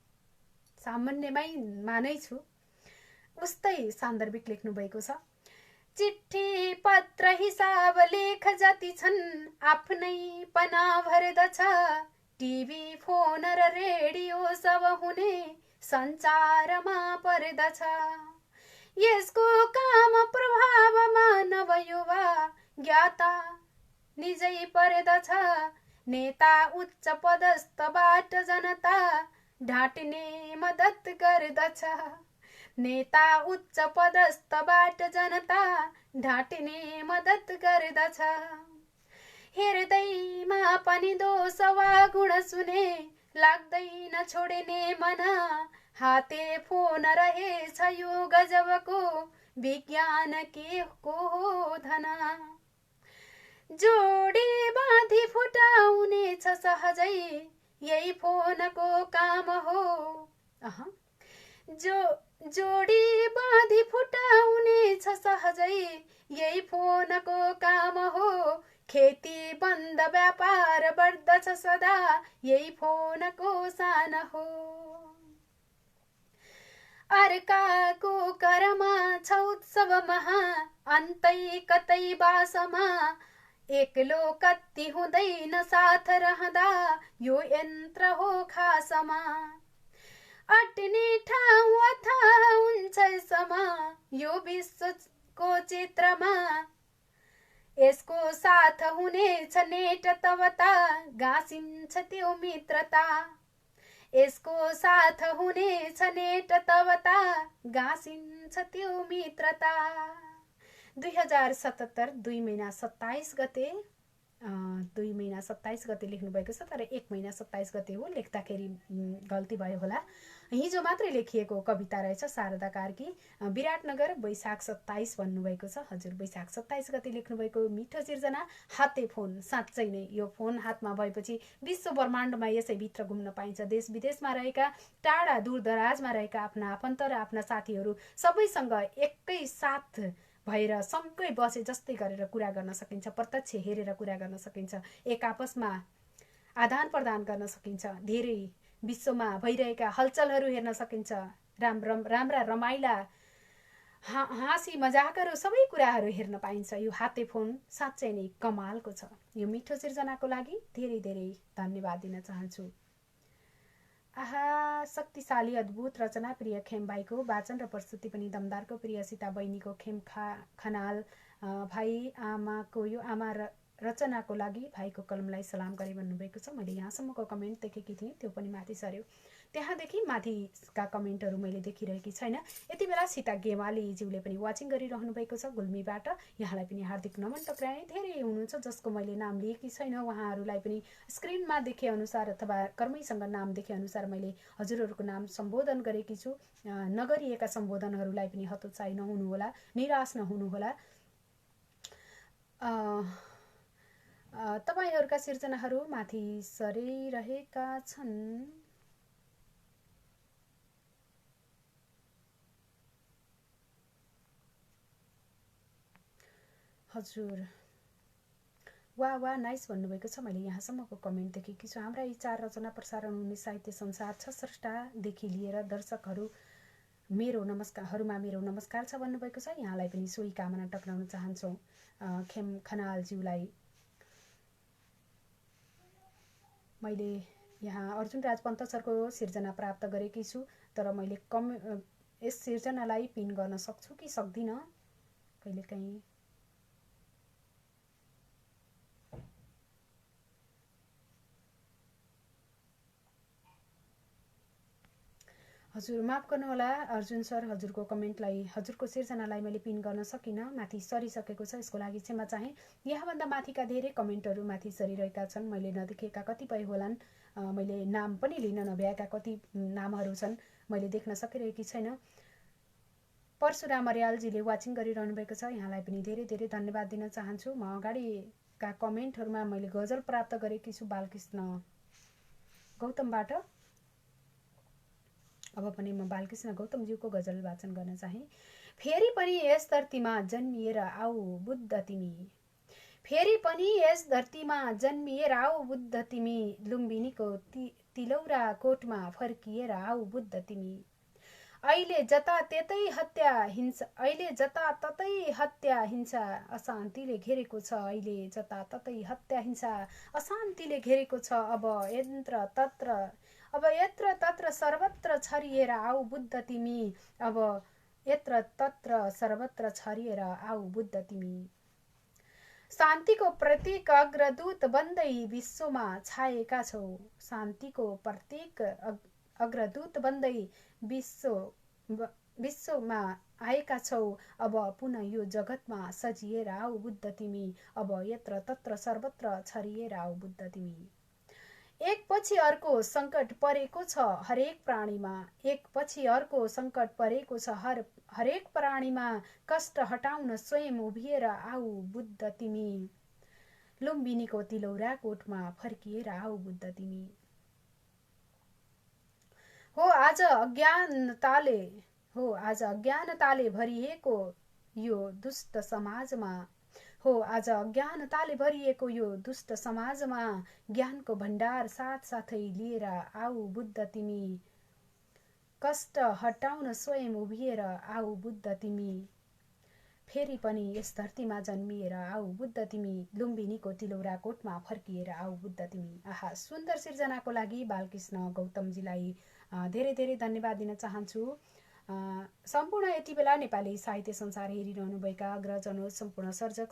सामान्यमै मानै छु। उस्तै सान्दर्भिक लेख्नु भएको छ। चिठी पत्र हिसाब लेख जति छन् आफ्नै पना भर्दछ। टिभी फोन र रेडियो सब हुने सञ्चारमा पर्दछ। यसको काम प्रभावमा नभयुवा ज्ञाता निजै परेदछ। नेता उच्च पदस्थबाट जनता ढाँट्ने मद्दत गर्दछ। नेता उच्च पदस्थबाट जनता ढाँट्ने मद्दत गर्दछ। हेर्दैमा पनि दोष वा गुण सुने लाग्दैन छोड्ने मन। हाते फोन रहेछ यो गजबको विज्ञान के को हो धन। जोडी बाँधी फुटाउने छ सहजै यही फोनको काम हो। जोडी बाँधी फुटाउने छ सहजै यही फोनको काम हो। खेती बन्द व्यापार बढ्दछ सदा यही फोनको सान हो। अर्काको करमा छ उत्सव महा अन्तै कतै बासमा। एक्लो कति हुँदैन साथ रहँदा यो यन्त्र हो खासमा। अट्ने ठाउँ अथाह हुन्छ समा यो विश्वको चित्रमा। यसको साथ हुनेछ नेट तब त गाँसिन्छ त्यो मित्रता। यसको साथ हुनेछ नेट तब त गाँसिन्छ त्यो मित्रता। 2077 2 महिना 27 गते 2 महिना 27 गते लेख्नु भएको छ, तर 1 महिना 27 गते हो। लेख्दाखेरि गल्ती भयो होला। हिजो मात्रै लेखिएको कविता रहेछ शारदा कार्की। विराटनगर वैशाख 27 भन्नुभएको छ। हजुर वैशाख 27 गते लेख्नुभएको मिठो सिर्जना। हाते फोन, साँच्चै नै यो फोन हातमा भएपछि विश्व ब्रह्माण्डमा यसैभित्र घुम्न पाइन्छ। देश विदेशमा रहेका, टाढा दूरदराजमा रहेका आफ्ना आफन्त र आफ्ना साथीहरू सबैसँग एकै साथ भएर सँगै बसे जस्तै गरेर कुरा गर्न सकिन्छ। प्रत्यक्ष हेरेर कुरा गर्न सकिन्छ। एक आपसमा आदान प्रदान गर्न सकिन्छ। धेरै विश्वमा भइरहेका हलचलहरू हेर्न सकिन्छ। राम्रा रमाइला हाँसी मजाकहरू सबै कुराहरू हेर्न पाइन्छ। यो हाते फोन साँच्चै नै कमालको छ। यो मिठो सिर्जनाको लागि धेरै धेरै धन्यवाद दिन चाहन्छु। आहा, शक्तिशाली अद्भुत रचना प्रिय खेम भाइको, वाचन र प्रस्तुति पनि दमदारको प्रिय सीता बहिनीको खेम खनाल भाइ आमाको यो आमा रचनाको लागि भाइको कलमलाई सलाम गरे भन्नुभएको छ। मैले यहाँसम्मको कमेन्ट देखेकी थिएँ, त्यो पनि माथि सर्यो। त्यहाँदेखि माथिका कमेन्टहरू मैले देखिरहेकी छैन। यति बेला सीता गेवालीज्यूले पनि वाचिङ गरिरहनु भएको छ गुल्मीबाट। यहाँलाई पनि हार्दिक नमन टक्राएँ। धेरै हुनुहुन्छ जसको मैले नाम लिएकी छैन, उहाँहरूलाई पनि स्क्रिनमा देखे अनुसार अथवा कर्मैसँग नाम देखे अनुसार मैले हजुरहरूको नाम सम्बोधन गरेकी छु। नगरिएका सम्बोधनहरूलाई पनि हतोत्साही नहुनुहोला, निराश नहुनुहोला। तपाईहरुका सिर्जनाहरू माथि सरिरहेका छन्। हजुर वाह नाइस भन्नुभएको छ। मैले यहाँसम्मको कमेन्ट देखेकी छु। हाम्रा यी 4 रचना प्रसारण हुने साहित्य संसार छ स्रष्टादेखि लिएर दर्शकहरू मेरो नमस्कार छ भन्नुभएको छ। यहाँलाई पनि सोही कामना टक्राउन चाहन्छौँ खेम खनालज्यूलाई। मैले यहाँ अर्जुन राज पन्त सरको सिर्जना प्राप्त गरेकी छु, तर मैले यस सिर्जनालाई पिन गर्न सक्छु कि सक्दिनँ कहिलेकाहीँ। हजुर माफ गर्नुहोला अर्जुन सर, हजुरको कमेन्टलाई, हजुरको सिर्जनालाई मैले पिन गर्न सकिनँ, माथि सरिसकेको छ, यसको लागि क्षमा चाहे। यहाँभन्दा माथिका धेरै कमेन्टहरू माथि सरिरहेका छन्, मैले नदेखेका कतिपय होलान्। मैले नाम पनि लिन नभ्याएका कति नामहरू छन्, मैले देख्न सकिरहेकी छैन। परशुराम अर्यालजीले वाचिङ गरिरहनु भएको छ, यहाँलाई पनि धेरै धेरै धन्यवाद दिन चाहन्छु। म अगाडिका कमेन्टहरूमा मैले गजल प्राप्त गरेकी छु बालकृष्ण गौतमबाट। अब पनि म बालकृष्ण गौतमज्यूको गजल वाचन गर्न चाहे। फेरि पनि यस धरतीमा जन्मिएर आऊ बुद्ध तिमी, फेरि पनि यस धरतीमा जन्मिएर आऊ बुद्ध तिमी, लुम्बिनीको तिलौरा कोटमा फर्किएर आऊ बुद्ध तिमी। अहिले जता ततै हत्या हिंसा अशान्तिले घेरेको छ, अहिले जता ततै हत्या हिंसा अशान्तिले घेरेको छ। अब यत्र तत्र सर्वत्र छरिएर आऊ बुद्ध तिमी, अब यत्र तत्र सर्वत्र छरिएर आऊ बुद्ध तिमी। शान्तिको प्रतीक अग्रदूत बन्दै विश्वमा छाएका छौ। शान्तिको प्रतीक अग्रदूत बन्दै विश्वमा आएका छौ। अब पुनः यो जगतमा सजिएर आऊ बुद्ध तिमी। अब यत्र तत्र सर्वत्र छरिएर आऊ बुद्ध तिमी। एक पछि अर्को सङ्कट परेको छ हरेक प्राणीमा। एक पछि अर्को सङ्कट परेको छ हरेक प्राणीमा। कष्ट हटाउन स्वयं उभिएर आऊ बुद्ध तिमी। लुम्बिनीको तिलौरा कोटमा फर्किएर आऊ बुद्ध तिमी। हो आज अज्ञानताले भरिएको यो दुष्ट समाजमा। हो आज अज्ञानताले भरिएको यो दुष्ट समाजमा। ज्ञानको भण्डार साथसाथै लिएर आऊ बुद्ध तिमी। कष्ट हटाउन स्वयं उभिएर आऊ बुद्ध तिमी। फेरि पनि यस धरतीमा जन्मिएर आऊ बुद्ध तिमी। लुम्बिनीको तिलौरा कोटमा फर्किएर आऊ बुद्ध तिमी। आहा, सुन्दर सिर्जनाको लागि बालकृष्ण गौतमजीलाई धेरै धेरै धन्यवाद दिन चाहन्छु। सम्पूर्ण यति बेला नेपाली साहित्य संसार हेरिरहनुभएका अग्रजनों, सम्पूर्ण सर्जक,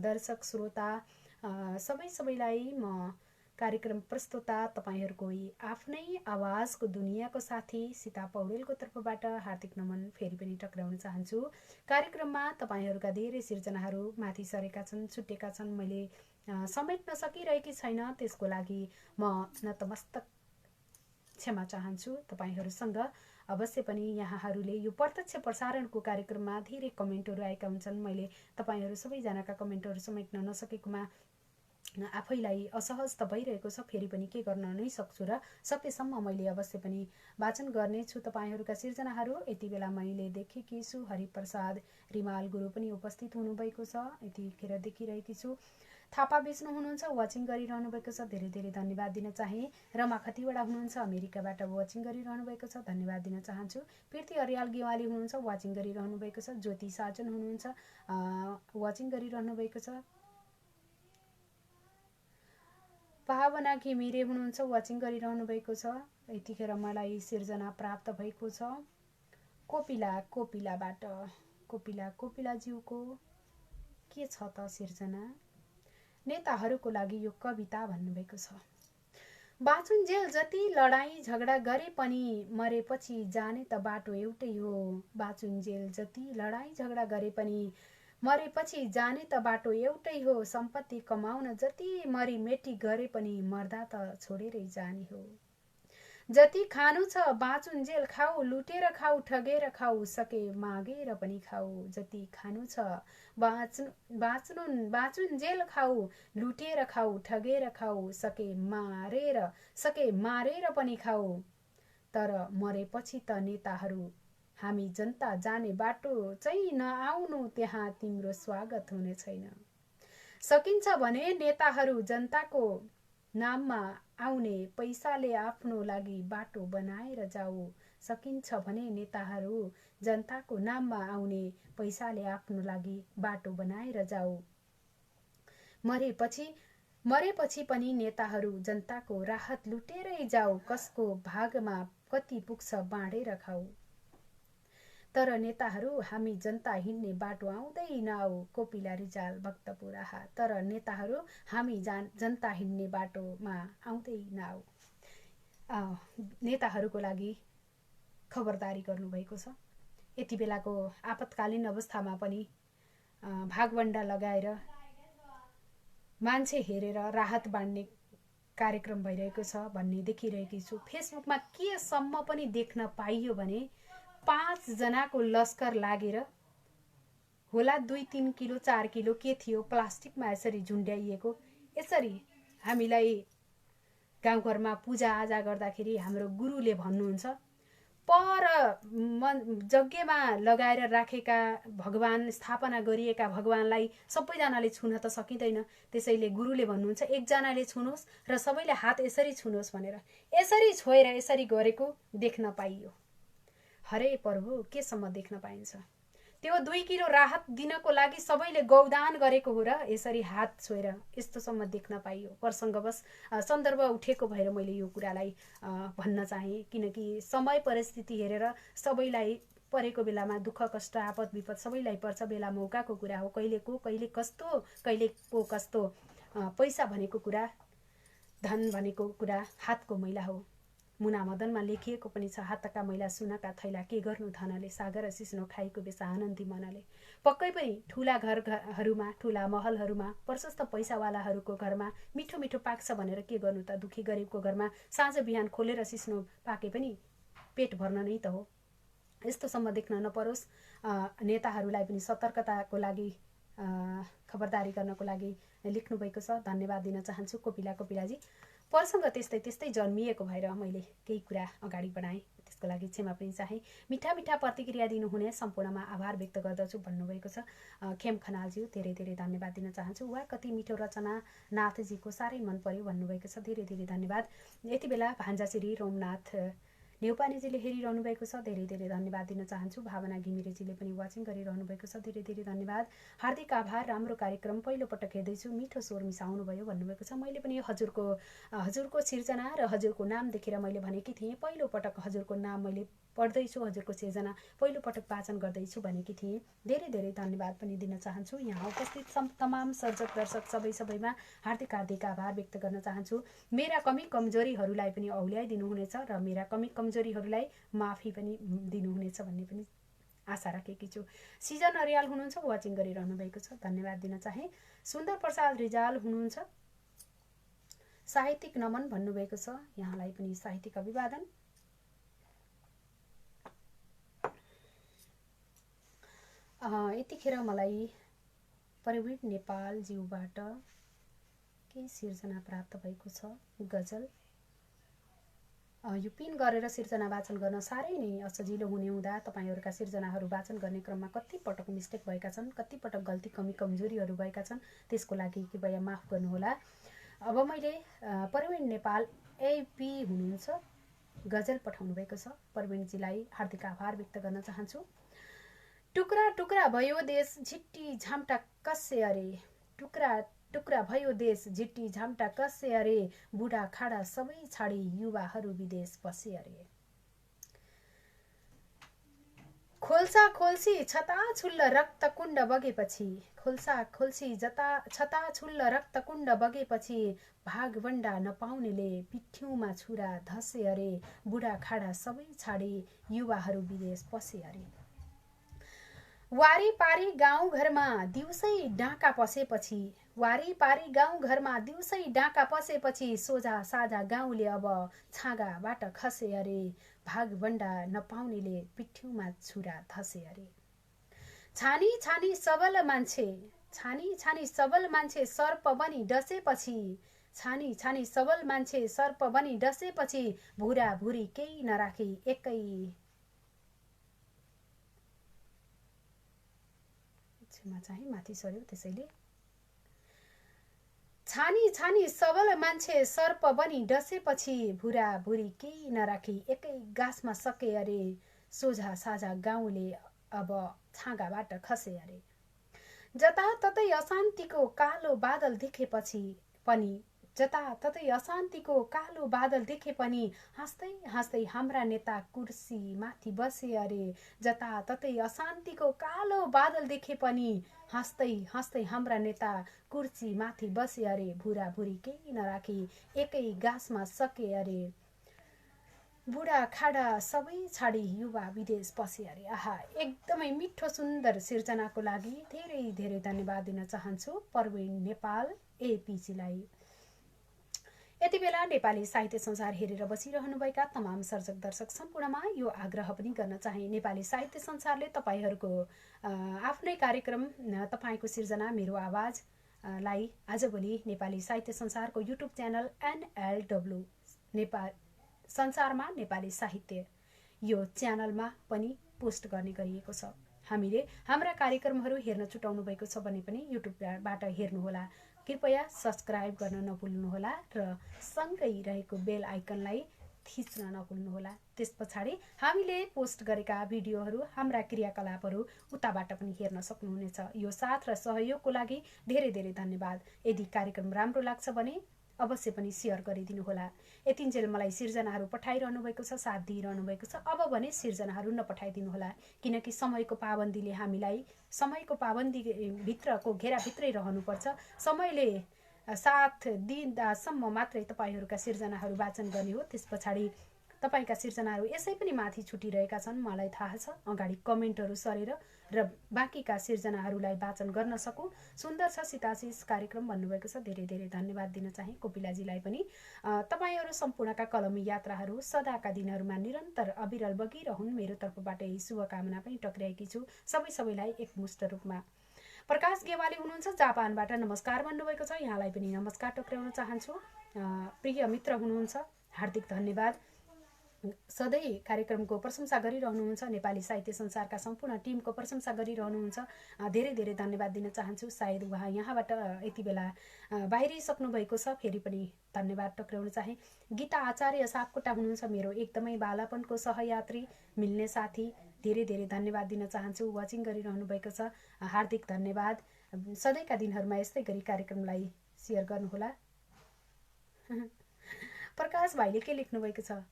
दर्शक, श्रोता सबैलाई म कार्यक्रम प्रस्तुता तपाईहरूको आफ्नै आवाजको दुनियाँको साथी सीता पौडेलको तर्फबाट हार्दिक नमन फेरि पनि टक्राउन चाहन्छु। कार्यक्रममा तपाईहरूका धेरै सिर्जनाहरू माथि सरेका छन्, छुटेका छन्, मैले समेट्न सकिरहेकी छैन। त्यसको लागि म नतमस्तक क्षमा चाहन्छु। तपाईहरूसँग अवश्य पनि यहाँहरूले यो प्रत्यक्ष प्रसारणको कार्यक्रममा धेरै कमेन्टहरू आएका हुन्छन्। मैले तपाईहरू सबैजनाका कमेन्टहरू समेट्न नसकेकोमा आफैलाई असहज त भइरहेको छ। फेरि पनि के गर्न नै सक्छु र सकेसम्म मैले अवश्य पनि वाचन गर्नेछु तपाईहरूका सिर्जनाहरू। यति बेला मैले देखेकी छु हरिप्रसाद रिमाल गुरु पनि उपस्थित हुनुभएको छ, यतिखेर देखिरहेकी छु। थापा विष्णु हुनुहुन्छ, वाचिङ गरिरहनु भएको छ, धेरै धेरै धन्यवाद दिन चाहे। रमा खतिवडा हुनुहुन्छ, अमेरिकाबाट वाचिङ गरिरहनु भएको छ, धन्यवाद दिन चाहन्छु। प्रीति अर्याल गेवाली हुनुहुन्छ, वाचिङ गरिरहनु भएको छ। ज्योति साजन हुनुहुन्छ, वाचिङ गरिरहनु भएको छ। भावना घिमिरे हुनुहुन्छ, वाचिङ गरिरहनु भएको छ। यतिखेर मलाई सिर्जना प्राप्त भएको छ कोपिलाज्यूको के छ त सिर्जना। नेताहरूको लागि यो कविता भन्नुभएको छ। बाँचुन्जेल जति लडाई झगडा गरे पनि मरेपछि जाने त बाटो एउटै हो। बाँचुन्जेल जति लडाई झगडा गरे पनि मरेपछि जाने त बाटो एउटै हो। सम्पत्ति कमाउन जति मरिमेटी गरे पनि मर्दा त छोडेरै जाने हो। जति खानु छ बाँचुन्जेल खाऊ, लुटेर खाऊ, ठगेर खाऊ, सके मागेर पनि खाऊ। जति खानु छ बाँचुन्जेल खाऊ, लुटेर खाऊ, ठगेर खाऊ, सके मारेर पनि खाऊ। तर मरेपछि त नेताहरू हामी जनता जाने बाटो चाहिँ नआउनु, त्यहाँ तिम्रो स्वागत हुने छैन। सकिन्छ भने नेताहरू जनताको नाममा आउने, पैसाले आफ्नो लागि बाटो बनाएर जाऊ। सकिन्छ भने नेताहरू जनताको नाममा आउने, पैसाले आफ्नो लागि बाटो बनाएर जाऊ। मरेपछि पनि नेताहरू जनताको राहत लुटेरै जाऊ। कसको भागमा कति पुग्छ बाँडेर खाऊ। तर नेताहरू हामी जनता हिँड्ने बाटो आउँदै नआऊ। कोपिला रिजाल भक्तपुर। आहा, तर नेताहरू हामी जनता हिँड्ने बाटोमा आउँदै नआऊ। नेताहरूको लागि खबरदारी गर्नुभएको छ। यति बेलाको आपतकालीन अवस्थामा पनि भागवण्डा लगाएर मान्छे हेरेर राहत बाँड्ने कार्यक्रम भइरहेको छ भन्ने देखिरहेकी छु। फेसबुकमा के सम्म पनि देख्न पाइयो भने 5 जनाको लस्कर लागेर होला 2-3 किलो 4 किलो के थियो प्लास्टिकमा यसरी झुन्ड्याइएको। यसरी हामीलाई गाउँघरमा पूजाआजा गर्दाखेरि हाम्रो गुरुले भन्नुहुन्छ, पर यज्ञमा लगाएर राखेका भगवान, स्थापना गरिएका भगवानलाई सबैजनाले छुन त सकिँदैन। त्यसैले गुरुले भन्नुहुन्छ एकजनाले छुनुहोस् र सबैले हात यसरी छुनुहोस् भनेर। यसरी छोएर यसरी गरेको देख्न पाइयो। हरे प्रभु, केसम्म देख्न पाइन्छ? त्यो 2 किलो राहत दिनको लागि सबैले गौदान गरेको हो र यसरी हात छोएर यस्तोसम्म देख्न पाइयो। प्रसङ्गवश सन्दर्भ उठेको भएर मैले यो कुरालाई भन्न चाहे, किनकि समय परिस्थिति हेरेर सबैलाई परेको बेलामा दुःख कष्ट आपद विपद सबैलाई पर्छ बेला मौकाको कुरा हो। कहिले कस्तो कहिले कस्तो पैसा भनेको कुरा धन भनेको कुरा हातको मैला हो। मुना मदनमा लेखिएको पनि छ, हातका मैला सुनका थैला के गर्नु धनले, सागर सिस्नो खाएको बेसा आनन्दी मनले। पक्कै पनि ठुला घरहरूमा ठुला महलहरूमा प्रशस्त पैसावालाहरूको घरमा मिठो मिठो पाक्छ भनेर के गर्नु त। दुखी गरिबको घरमा साँझ बिहान खोलेर सिस्नो पाके पनि पेट भर्न नै त हो। यस्तोसम्म देख्न नपरोस्। नेताहरूलाई पनि सतर्कताको लागि खबरदारी गर्नको लागि लेख्नुभएको छ। धन्यवाद दिन चाहन्छु कोपिलाजी। प्रसङ्ग त्यस्तै जन्मिएको भएर मैले केही कुरा अगाडि बढाएँ, त्यसको लागि क्षमा पनि चाहे। मिठा मिठा प्रतिक्रिया दिनुहुने सम्पूर्णमा आभार व्यक्त गर्दछु भन्नुभएको छ। खेम खनालज्यू धेरै धेरै धन्यवाद दिन चाहन्छु। वा कति मिठो रचना नाथजीको साह्रै मन पर्यो भन्नुभएको छ, धेरै धेरै धन्यवाद। यति बेला भान्जाश्री रोमनाथ नेउपानेजीले हेरिरहनु भएको छ, धेरै धेरै धन्यवाद दिन चाहन्छु। भावना घिमिरेजीले पनि वाचिङ गरिरहनु भएको छ, धेरै धेरै धन्यवाद। हार्दिक आभार, राम्रो कार्यक्रम, पहिलो पटक हेर्दैछु, मिठो स्वर मिसाउनु भयो भन्नुभएको छ। मैले पनि हजुरको सिर्जना र हजुरको नाम देखेर मैले भनेकी थिएँ, पहिलो पटक हजुरको नाम मैले पढ्दैछु, हजुरको सिर्जना पहिलो पटक वाचन गर्दैछु भनेकी थिएँ। धेरै धेरै धन्यवाद पनि दिन चाहन्छु। यहाँ उपस्थित तमाम सर्जक दर्शक सबैमा हार्दिक आभार व्यक्त गर्न चाहन्छु। मेरा कमी कमजोरीहरूलाई पनि औल्याइदिनुहुनेछ र मेरा कमी कमजोरीहरूलाई माफी पनि दिनुहुनेछ भन्ने पनि आशा राखेकी छु। सिजन अर्याल हुनुहुन्छ, वाचिङ गरिरहनु भएको छ, धन्यवाद दिन चाहे। सुन्दर प्रसाद रिजाल हुनुहुन्छ, साहित्यिक नमन भन्नुभएको छ, यहाँलाई पनि साहित्यिक अभिवादन। यतिखेर मलाई प्रवीण नेपालज्यूबाट केही सिर्जना प्राप्त भएको छ। गजल यो पिन गरेर सिर्जना वाचन गर्न साह्रै नै असजिलो हुने हुँदा तपाईँहरूका सिर्जनाहरू वाचन गर्ने क्रममा कति पटक मिस्टेक भएका छन्, कति पटक गल्ती कमी कमजोरीहरू भएका छन्, त्यसको लागि कृपया माफ गर्नुहोला। अब मैले प्रवीण नेपाल एपी हुनुहुन्छ, गजल पठाउनु भएको छ। प्रवीणजीलाई हार्दिक आभार व्यक्त गर्न चाहन्छु। टुक्रा टुक्रा भयो देश झिट्टी झाम्टा कसे अरे, टुक्रा टुक्रा भयो देश झिट्टी झाम्टा कसे अरे, बुढा खाडा सबै छाडी युवाहरू विदेश बसे अरे। खोल्सा खोल्सी छताछुल्ल रक्तकुण्ड बगेपछि, खोल्सा खोल्सी छताछुल्ल रक्तकुण्ड बगेपछि, भागभण्डा नपाउनेले पिठ्यौमा छुरा धसे अरे, बुढा खाडा सबै छाडी युवाहरू विदेश बसे अरे। वारीपारी गाउँघरमा दिउँसै डाँका पसेपछि, वारीपारी गाउँघरमा दिउँसै डाँका पसेपछि, सोझा साझा गाउँले अब छाँगाबाट खसे अरे, भागभण्डा नपाउनेले पिठ्यौमा छुरा धसे अरे। छानी छानी सबल मान्छे सर्प बनी डसेपछि, छानी छानी सबल मान्छे सर्प बनी डसेपछि, भुरा भुरी केही नराखी एकै चाहिँ माथि सर्यो, त्यसैले छानी छानी सबल मान्छे सर्प बनी डसेपछि, भुरा भुरी केही नराखी एकै गाँसमा सके अरे, सोझा साझा गाउँले अब छाँगाबाट खसे अरे। जताततै अशान्तिको कालो बादल देखेपछि पनि, जताततै अशान्तिको कालो बादल देखे पनि, हाँस्दै हाँस्दै हाम्रा नेता कुर्सी माथि बसे अरे, जताततै अशान्तिको कालो बादल देखे पनि, हाँस्दै हाँस्दै हाम्रा नेता कुर्सी माथि बसे अरे, भुरा भुरी केही नराखी एकै गाँसमा सके अरे, बुढा खाडा सबै छाडी युवा विदेश बसे अरे। आहा, एकदमै मिठो सुन्दर सिर्जनाको लागि धेरै धेरै धन्यवाद दिन चाहन्छु प्रवीण नेपाल एपीजीलाई। यति बेला नेपाली साहित्य संसार हेरेर बसिरहनुभएका तमाम सर्जक दर्शक सम्पूर्णमा यो आग्रह पनि गर्न चाहे, नेपाली साहित्य संसारले तपाईँहरूको आफ्नै कार्यक्रम तपाईँको सिर्जना मेरो आवाजलाई आजभोलि नेपाली साहित्य संसारको युट्युब च्यानल NLW नेपाल संसारमा नेपाली साहित्य यो च्यानलमा पनि पोस्ट गर्ने गरिएको छ। हामीले हाम्रा कार्यक्रमहरू हेर्न छुटाउनु भएको छ भने पनि युट्युबबाट हेर्नुहोला। कृपया सब्स्क्राइब गर्न नभुल्नुहोला र सँगै रहेको बेल आइकनलाई थिच्न नभुल्नुहोला। त्यस पछाडि हामीले पोस्ट गरेका भिडियोहरू, हाम्रा क्रियाकलापहरू उताबाट पनि हेर्न सक्नुहुनेछ। यो साथ र सहयोगको लागि धेरै धेरै धन्यवाद। यदि कार्यक्रम राम्रो लाग्छ भने अवश्य पनि सेयर गरिदिनु होला। यतिन्जेल मलाई सिर्जनाहरू पठाइरहनु भएको छ, साथ दिइरहनु भएको छ। अब भने सिर्जनाहरू नपठाइदिनु होला, किनकि समयको पाबन्दीले हामीलाई समयको पाबन्दी भित्रको घेराभित्रै रहनुपर्छ। समयले साथ दिँदासम्म मात्रै तपाईँहरूका सिर्जनाहरू वाचन गर्ने हो। त्यस पछाडि तपाईँका सिर्जनाहरू यसै पनि माथि छुटिरहेका छन्, मलाई थाहा छ। अगाडि कमेन्टहरू सरेर र बाँकीका सिर्जनाहरूलाई वाचन गर्न सकौँ। सुन्दर छ सीताशिष कार्यक्रम भन्नुभएको छ, धेरै धेरै धन्यवाद दिन चाहे कोपिलाजीलाई पनि। तपाईँहरू सम्पूर्णका कलमी यात्राहरू सदाका दिनहरूमा निरन्तर अविरल बगिरहन्, मेरो तर्फबाट यही शुभकामना पनि टक्र्याएकी छु सबैलाई एकमुष्ट रूपमा। प्रकाश गेवाली हुनुहुन्छ जापानबाट, नमस्कार भन्नुभएको छ, यहाँलाई पनि नमस्कार टक्र्याउन चाहन्छु। प्रिय मित्र हुनुहुन्छ, हार्दिक धन्यवाद। सधैँ कार्यक्रमको प्रशंसा गरिरहनुहुन्छ, नेपाली साहित्य संसारका सम्पूर्ण टिमको प्रशंसा गरिरहनुहुन्छ, धेरै धेरै धन्यवाद दिन चाहन्छु। सायद उहाँ यहाँबाट यति बेला बाहिरिसक्नु भएको छ, फेरि पनि धन्यवाद टक्र्याउन चाहे। गीता आचार्य सापकोटा हुनुहुन्छ, मेरो एकदमै बालापनको सहयात्री, मिल्ने साथी, धेरै धेरै धन्यवाद दिन चाहन्छु। वाचिङ गरिरहनु भएको छ, हार्दिक धन्यवाद। सधैँका दिनहरूमा यस्तै गरी कार्यक्रमलाई सेयर गर्नुहोला। प्रकाश भाइले के लेख्नु भएको छ?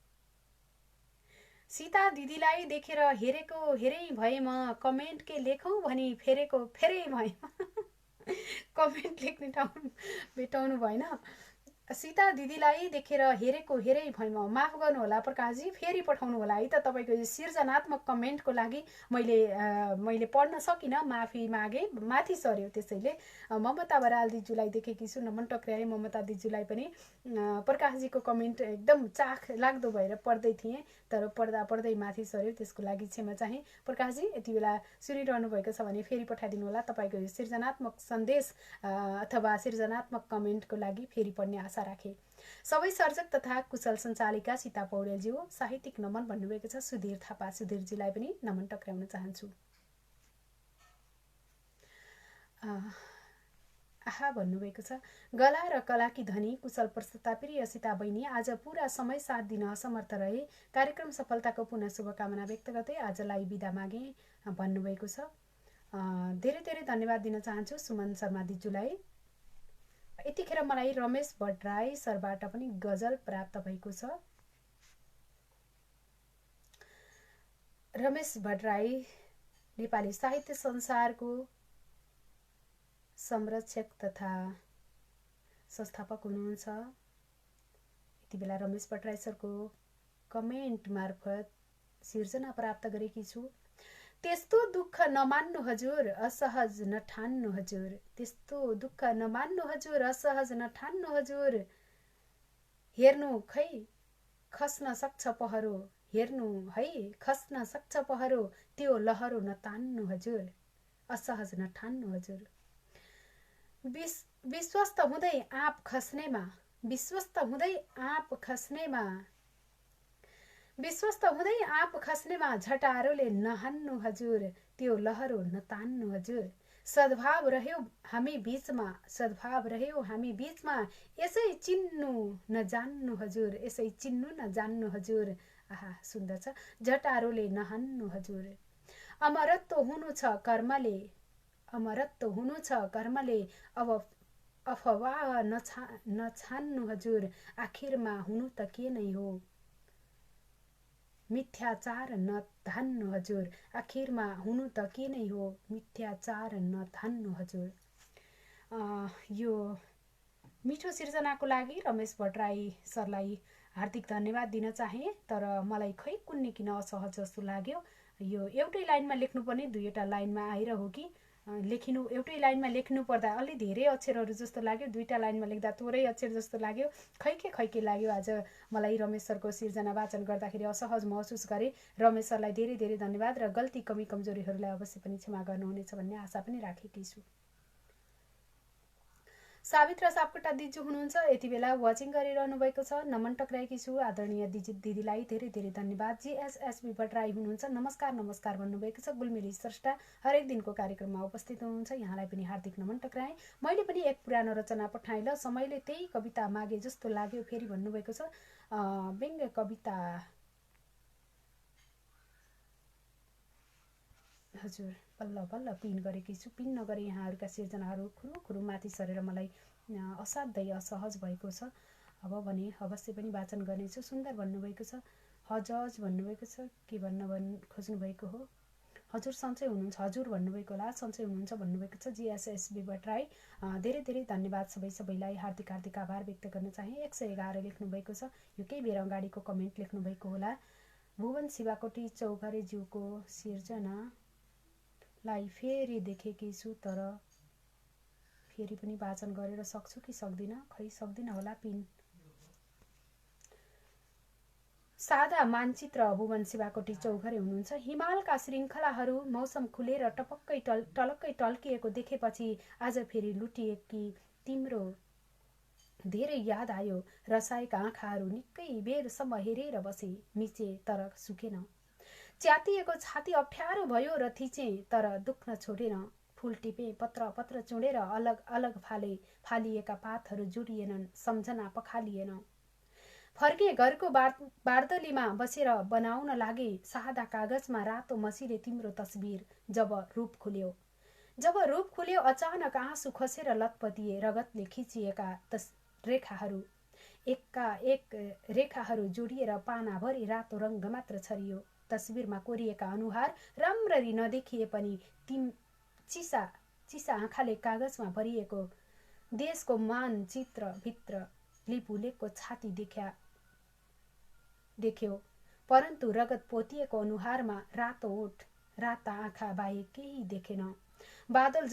सीता दिदीलाई देखेर हेरै भएमा कमेन्ट के लेखौँ भनी फेरै भएमा कमेन्ट लेख्ने ठाउँ भेटाउनु भएन। सीता दिदीलाई देखेर हेरै भएमा माफ गर्नुहोला प्रकाशजी, फेरि पठाउनु होला है त। तपाईँको यो सृजनात्मक कमेन्टको लागि मैले पढ्न सकिनँ, माफी मागे, माथि सर्यो। त्यसैले ममता बराल दिजुलाई देखेकी छु, नमन टक्र्याए ममता दिजुलाई पनि। प्रकाशजीको कमेन्ट एकदम चाख लाग्दो भएर पढ्दै थिएँ, तर पढ्दै माथि सर्यो, त्यसको लागि क्षमा चाहे। प्रकाशजी यति बेला सुनिरहनु भएको छ भने फेरि पठाइदिनु होला। तपाईँको यो सृजनात्मक सन्देश अथवा सृजनात्मक कमेन्टको लागि फेरि पढ्ने आशा राखे। सबै सर्जक तथा कुशल सञ्चालिका सीता पौडेलज्यू साहित्यिक नमन भन्नुभएको छ। सुधीर थापा, सुधीरजीलाई पनि नमन टक्र्याउन चाहन्छु। आहा भन्नुभएको छ, गला र कलाकी धनी कुशल प्रस्तुताप्रिय सीता बहिनी आज पुरा समय साथ दिन असमर्थ रहे। कार्यक्रम सफलताको पुनः शुभकामना व्यक्त गर्दै आजलाई बिदा मागे भन्नुभएको छ। धेरै धेरै धन्यवाद दिन चाहन्छु सुमन शर्मा दिजुलाई। यतिखेर मलाई रमेश भट्टराई सरबाट पनि गजल प्राप्त भएको छ। रमेश भट्टराई नेपाली साहित्य संसारको संरक्षक तथा संस्थापक हुनुहुन्छ। यति बेला रमेश भट्टराई सरको कमेन्ट मार्फत सिर्जना प्राप्त गरेकी छु। त्यस्तो दुःख नमान्नु हजुर, असहज नठान्नु हजुर। त्यस्तो दुःख नमान्नु हजुर, असहज नठान्नु हजुर। हेर्नु खै खस्न सक्छ पहरो, हेर्नु है खस्न सक्छ पहरो, त्यो लहरो नतान्नु हजुर, असहज नठान्नु हजुर। विश्वस्त हुँदै आँप खस्नेमा, विश्वस्त हुँदै आँप खस्नेमा, विश्वस्त हुँदै आँप खस्नेमा झटारोले नहान्नु हजुर, त्यो लहरो नतान्नु हजुर। सद्भाव रह्यो हामी बीचमा, सद्भाव रह्यो हामी बीचमा, यसै चिन्नु नजान्नु हजुर, यसै चिन्नु नजान्नु हजुर। आहा सुन्दर छ। झटारोले नहान्नु हजुर। अमरत्व हुनु छ कर्मले, अमरत्व हुनु छ कर्मले, अब अफवाह नछान्नु हजुर। आखिरमा हुनु त के नै हो, मिथ्याचार नधान्नु हजुर। आखिरमा हुनु त के नै हो, मिथ्याचार नधान्नु हजुर। यो मिठो सिर्जनाको लागि रमेश भट्टराई सरलाई हार्दिक धन्यवाद दिन चाहे। तर मलाई खै कुन्नी किन असहज जस्तो लाग्यो। यो एउटै लाइनमा लेख्नुपर्ने दुईवटा लाइनमा आएर हो कि लेखिनु, एउटै लाइनमा लेख्नु पर्दा अलि धेरै अक्षरहरू जस्तो लाग्यो, दुईटा लाइनमा लेख्दा थोरै अक्षर जस्तो लाग्यो। खैके लाग्यो। आज मलाई रमेश सरको सिर्जना वाचन गर्दाखेरि असहज महसुस गरेँ। रमेश सरलाई धेरै धेरै धन्यवाद र गल्ती कमी कमजोरीहरूलाई अवश्य पनि क्षमा गर्नुहुनेछ भन्ने आशा पनि राखेकी छु। सावित्र सापकोटा दिजु हुनुहुन्छ, यति बेला वाचिङ गरिरहनु भएको छ, नमन टक्र्याएकी छु। आदरणीय दिदीलाई धेरै धेरै धन्यवाद। जीएसएसबी भट्टराई हुनुहुन्छ, नमस्कार नमस्कार भन्नुभएको छ। गुलमेली स्रष्टा हरेक दिनको कार्यक्रममा उपस्थित हुनुहुन्छ, यहाँलाई पनि हार्दिक नमन टक्राएँ। मैले पनि एक पुरानो रचना पठाएँ ल, समयले त्यही कविता मागे जस्तो लाग्यो फेरि भन्नुभएको छ। व्यङ्ग्य कविता हजुर बल्ल बल्ल पिन गरेकी छु। पिन नगरे यहाँहरूका सिर्जनाहरू खुरु माथि सरेर मलाई असाध्यै असहज भएको छ। अब भने अवश्य पनि वाचन गर्नेछु। सुन्दर भन्नुभएको छ, हजज भन्नुभएको छ, के भन्न खोज्नु भएको हो? हजुर सन्चै हुनुहुन्छ, हजुर भन्नुभएको होला, सन्चै हुनुहुन्छ भन्नुभएको छ। जिएसएसबी भट्टराई धेरै धेरै धन्यवाद सबैलाई हार्दिक हार्दिक आभार व्यक्त गर्न चाहे। 111 लेख्नुभएको छ, यो केही बेर अगाडिको कमेन्ट लेख्नुभएको होला। भुवन शिवाकोटी चौघरे ज्यूको सिर्जनालाई फेरि देखेकी छु, तर फेरि पनि वाचन गरेर सक्छु कि सक्दिनँ? खै सक्दिनँ होला। पिन सादा मानचित्र भुवन शिवाकोटी चौघरे हुनुहुन्छ। हिमालका श्रृङ्खलाहरू मौसम खुलेर टलक्कै टल्किएको देखेपछि आज फेरि लुटिएकी तिम्रो धेरै याद आयो। रसाएका आँखाहरू निकै बेरसम्म हेरेर बसे, मिचे तर सुकेन। च्यातिएको छाती अप्ठ्यारो भयो र थिचे तर दुख्न छोडेन। फुल टिपे, पत्र पत्र चुडेर अलग अलग फालिएका पातहरू जुडिएनन्, सम्झना पखालिएन। फर्के घरको बार्दलीमा बसेर बनाउन लागे सादा कागजमा रातो मसीले तिम्रो तस्बिर। जब रूप खुल्यो अचानक आँसु खसेर लतपतिए। रगतले खिचिएका रेखाहरू एकका एक रेखाहरू जोडिएर पानाभरि रातो रङ्ग मात्र छरियो। तस्बिरमा कोरिएका अनुहार राम्ररी नदेखिए पनि चिसा आँखाले कागजमा भरिएको देशको मानचित्र भित्र लिपुलेखको छाती देख्यो। परन्तु रगत पोतिएको अनुहारमा रातो ओठ, राता आँखा बाहेक केही देखेन। बादलले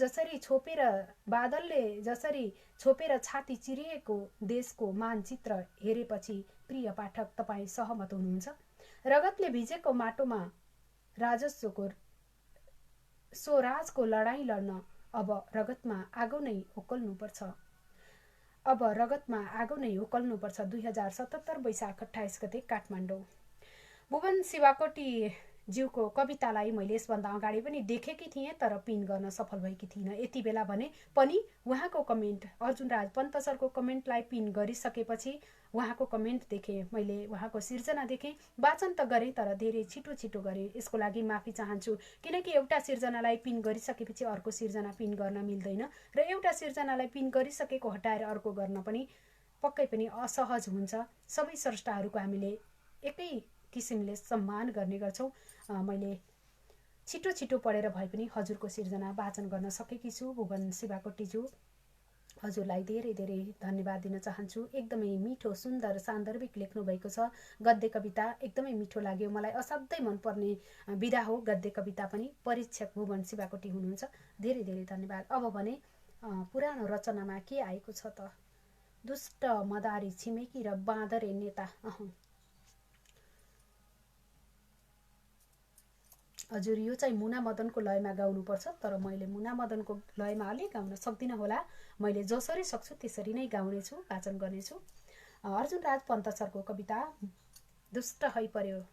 जसरी छोपेर छाती चिरिएको देशको मानचित्र हेरेपछि प्रिय पाठक तपाईँ सहमत हुनुहुन्छ? रगतले भिजेको माटोमा राजको लडाईँ लड्न अब रगतमा आगो नै उकल्नुपर्छ। 2077 वैशाख 28 गते काठमाडौँ। भुवन शिवाकोटी ज्यूको कवितालाई मैले यसभन्दा अगाडि पनि देखेकी थिएँ, तर पिन गर्न सफल भएकी थिइनँ। यति बेला भने पनि उहाँको कमेन्ट, अर्जुनराज पन्त सरको कमेन्टलाई पिन गरिसकेपछि उहाँको कमेन्ट देखेँ, मैले उहाँको सिर्जना देखेँ। वाचन त गरेँ तर धेरै छिटो गरेँ, यसको लागि माफी चाहन्छु। किनकि एउटा सिर्जनालाई पिन गरिसकेपछि अर्को सिर्जना पिन गर्न मिल्दैन र एउटा सिर्जनालाई पिन गरिसकेको हटाएर अर्को गर्न पनि पक्कै पनि असहज हुन्छ। सबै स्रष्टाहरूको हामीले एकै किसिमले सम्मान गर्ने गर्छौँ। मैले छिटो पढेर भए पनि हजुरको सिर्जना वाचन गर्न सकेकी छु। भुवन शिवाकोटीज्यू, हजुरलाई धेरै धेरै धन्यवाद दिन चाहन्छु। एकदमै मिठो सुन्दर सान्दर्भिक लेख्नु भएको छ। गद्य कविता एकदमै मिठो लाग्यो मलाई। असाध्यै मनपर्ने विधा हो गद्य कविता पनि। परीक्षक भुवन शिवाकोटी हुनुहुन्छ, धेरै धेरै धन्यवाद। अब भने पुरानो रचनामा के आएको छ त? दुष्ट मदारी छिमेकी र बाँदरे नेता। हजुर यो चाहिँ मुना मदनको लयमा गाउनुपर्छ, तर मैले मुना मदनको लयमा अलि गाउन सक्दिनँ होला। मैले जसरी सक्छु त्यसरी नै गाउनेछु, वाचन गर्नेछु। अर्जुनराज पन्त सरको कविता दुष्ट है पर्यो।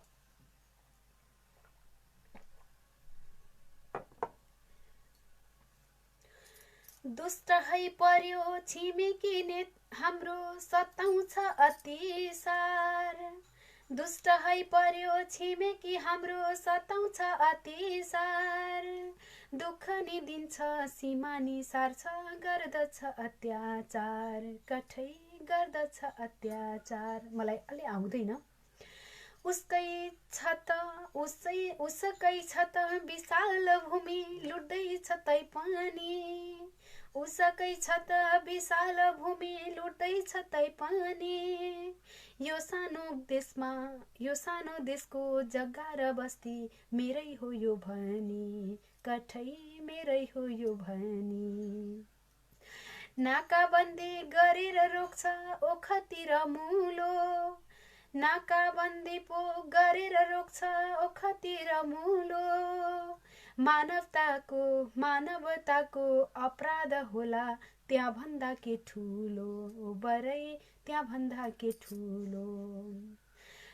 दुष्ट है पर्यो छिमेकी ने हाम्रो सताउँछ अतिसार। दुष्ट है पर्यो छिमेकी हाम्रो सताउँछ अतिसार। दुःख नि दिन्छ सीमानी सार्छ गर्दछ अत्याचार। कठै गर्दछ अत्याचार। मलाई अलि आउँदैन। उसकै छ त विशाल भूमि लुट्दैछ तै पनि। उसकै छ त विशाल भूमि लुट्दैछ तै पनि। यो सानो देशको जग्गा र बस्ती मेरै हो यो भनी। कठै मेरै हो यो भनी। नाकाबन्दी गरेर रोक्छ ओखतिर मूलो। नाकाबन्दी पो गरेर रोक्छ ओखतिर मूलो। मानवताको अपराध होला त्यहाँ भन्दा के ठुलो। बरै त्यहाँ भन्दा के ठुलो।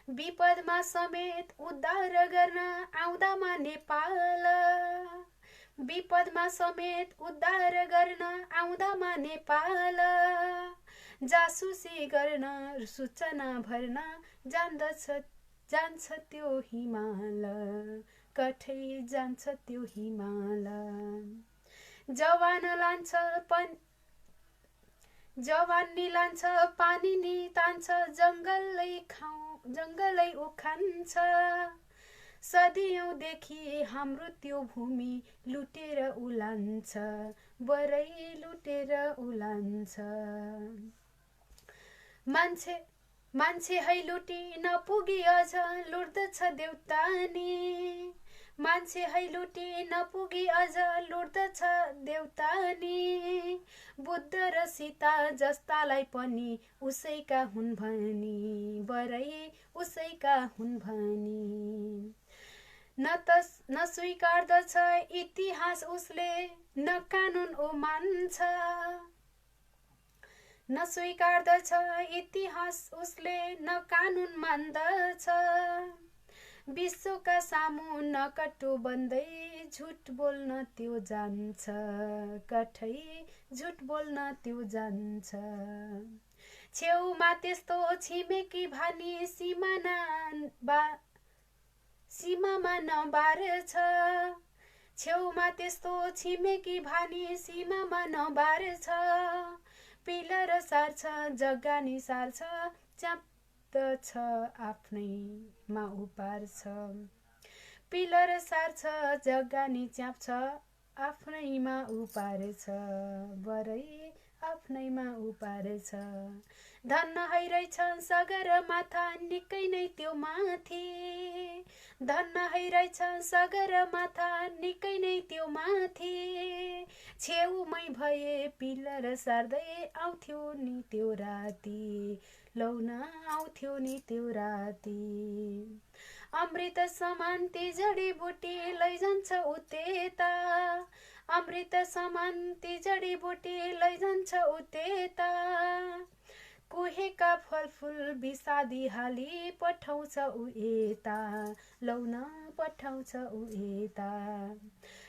विपदमा समेत उद्धार गर्न आउँदामा नेपाल। विपदमा समेत उद्धार गर्न आउँदामा नेपाल। जासुसी गर्न सूचना भर्न जान्छ त्यो हिमाल। कठै जान्छ त्यो हिमाल। जवानी लान्छ पानी नि तान्छ जङ्गलै उखान्छ सदियौँदेखि हाम्रो त्यो भूमि लुटेर उलान्छ बरै लुटेर उलान्छ मान्छे है लुटी नपुगी अझ लुट्दछ देउतानी मान्छे है लुटी नपुगी अझ लुट्दछ देउतानी बुद्ध र सीता जस्तालाई पनि उसैका हुन् भनी बरै उसैका हुन् भनी न स्वीकार्दछ इतिहास उसले न कानुन ओ मान्छ न स्वीकार्दछ इतिहास उसले न कानुन मान्दछ विश्वका सामु नकटु बन्दै झुट बोल्न त्यो जान्छ कठै झुट बोल्न त्यो जान्छ छेउमा त्यस्तो छिमेकी भानी सीमामा नबार्छ छेउमा त्यस्तो छिमेकी भानी सीमामा नबार्छ पिलर सार्छ जग्गानी सार्छ च्याप्दछ आफ्नैमा उपार्छ पिलर सार्छ जग्गानी च्याप्छ आफ्नैमा उपार्छ बरै आफ्नैमा उपार्छ धन्न है रहेछ सगर माथा निकै नै त्यो माथि धन्न है रहेछ सगर माथा निकै नै त्यो माथि छेउमै भए पिलर सार्दै आउँथ्यो नि त्यो राति लौन आउँथ्यो नि त्यो राति अमृत समान ती जडीबुटी लैजान्छ उतेता अमृत समान ती जडीबुटी लैजान्छ उतेता कुहेका फलफुल बिसादी हाली पठाउँछ उ यता लौन पठाउँछ उ यता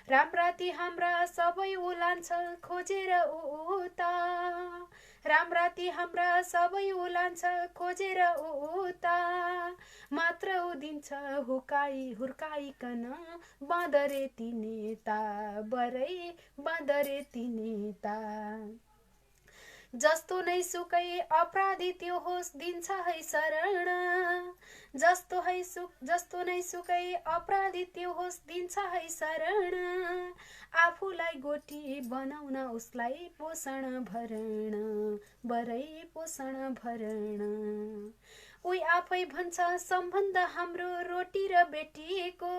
रामराती हाम्रा सबै उलान्छ खोजेर उता रामराती हाम्रा सबै उलान्छ खोजेर उता मात्र उदिन्छ हुर्काइकन बाँदरे ती नेता बरै बाँदरे ती नेता जस्तो नै सुकै अपराधी त्यो होस् दिन्छ है शरण जस्तो नै सुकै अपराधी त्यो होस् दिन्छ है शरण आफूलाई गोठी बनाउन उसलाई पोषण भरण बरै पोषण भरण उही आफै भन्छ सम्बन्ध हाम्रो रोटी र बेटीको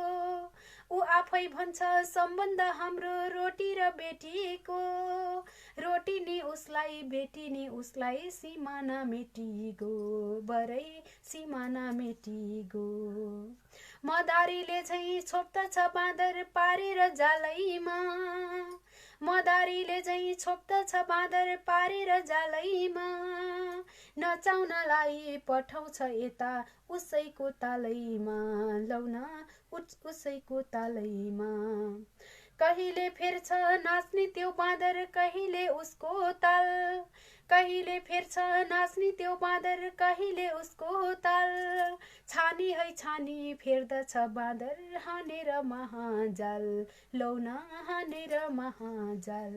ऊ आफै भन्छ सम्बन्ध हाम्रो रोटी र बेटीको रोटी नि उसलाई बेटी नि उसलाई सिमाना मेटिगो बरै सिमाना मेटिगो मदारीले झैँ छोप्दछ बाँदर पारेर जालैमा मदारीले झैँ छोप्दछ बाँदर पारेर जालैमा नचाउनलाई पठाउँछ यता उसैको तालैमा लौन उसैको तालैमा कहिले फेर्छ नाच्ने त्यो बाँदर कहिले उसको ताल कहिले फेर्छ नाच्ने त्यो बाँदर कहिले उसको ताल छानी है छानी फेर्दछ बाँदर हानेर महाजाल लौन हानेर महाजाल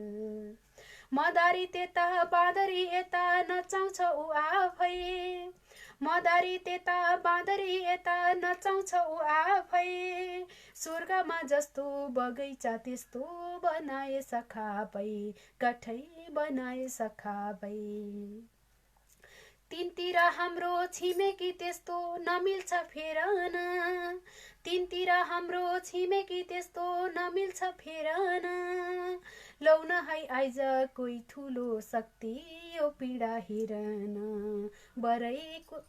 मदारी त्यता बाँदरी यता नचाउँछ उ आफै मदारी त्यता बाँदरी यता नचाउँछ उ आफै स्वर्गमा जस्तो बगैँचा त्यस्तो बनाए सखापै कठै बनाए सखापै तिनतिर हाम्रो छिमेकी त्यस्तो नमिल्छ फेरन तिनतिर हाम्रो छिमेकी त्यस्तो नमिल्छ फेरन लौन है आइज कोही ठुलो शक्ति यो पीडा हेरन बरैको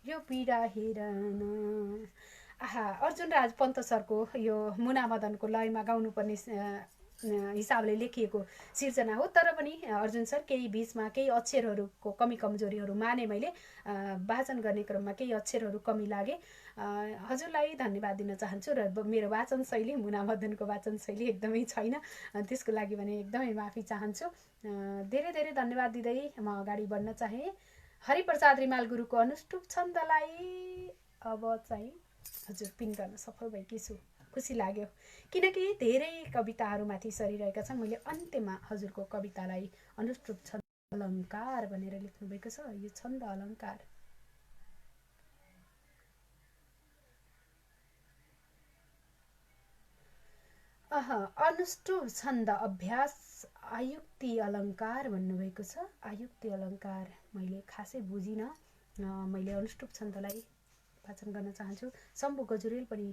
यो पीडा हेरन आहा अर्जुन राज पन्त सरको यो मुना मदनको लयमा गाउनुपर्ने हिसाबले लेखिएको सिर्जना हो तर पनि अर्जुन सर केही बीचमा केही अक्षरहरूको कमी कमजोरीहरू माने मैले वाचन गर्ने क्रममा केही अक्षरहरू कमी लागे हजुरलाई धन्यवाद दिन चाहन्छु र मेरो वाचन शैली मुना मदनको वाचन शैली एकदमै छैन त्यसको लागि भने एकदमै माफी चाहन्छु धेरै धेरै धन्यवाद दिँदै म अगाडि बढ्न चाहे हरिप्रसाद रिमाल गुरुको अनुष्टुप छन्दलाई अब चाहिँ हजुर पिन गर्न सफल भएकी छु खुसी लाग्यो किनकि धेरै कविताहरूमाथि सरिरहेका छन् मैले अन्त्यमा हजुरको कवितालाई अनुष्टुप छन्द अलङ्कार भनेर लेख्नुभएको छ। यो छन्द अलङ्कार। अनुष्टुप छन्द अभ्यास आयुक्ति अलङ्कार भन्नुभएको छ। आयुक्ति अलङ्कार मैले खासै बुझिनँ। मैले अनुष्टुप छन्दलाई वाचन गर्न चाहन्छु। शम्भु गजुरेल पनि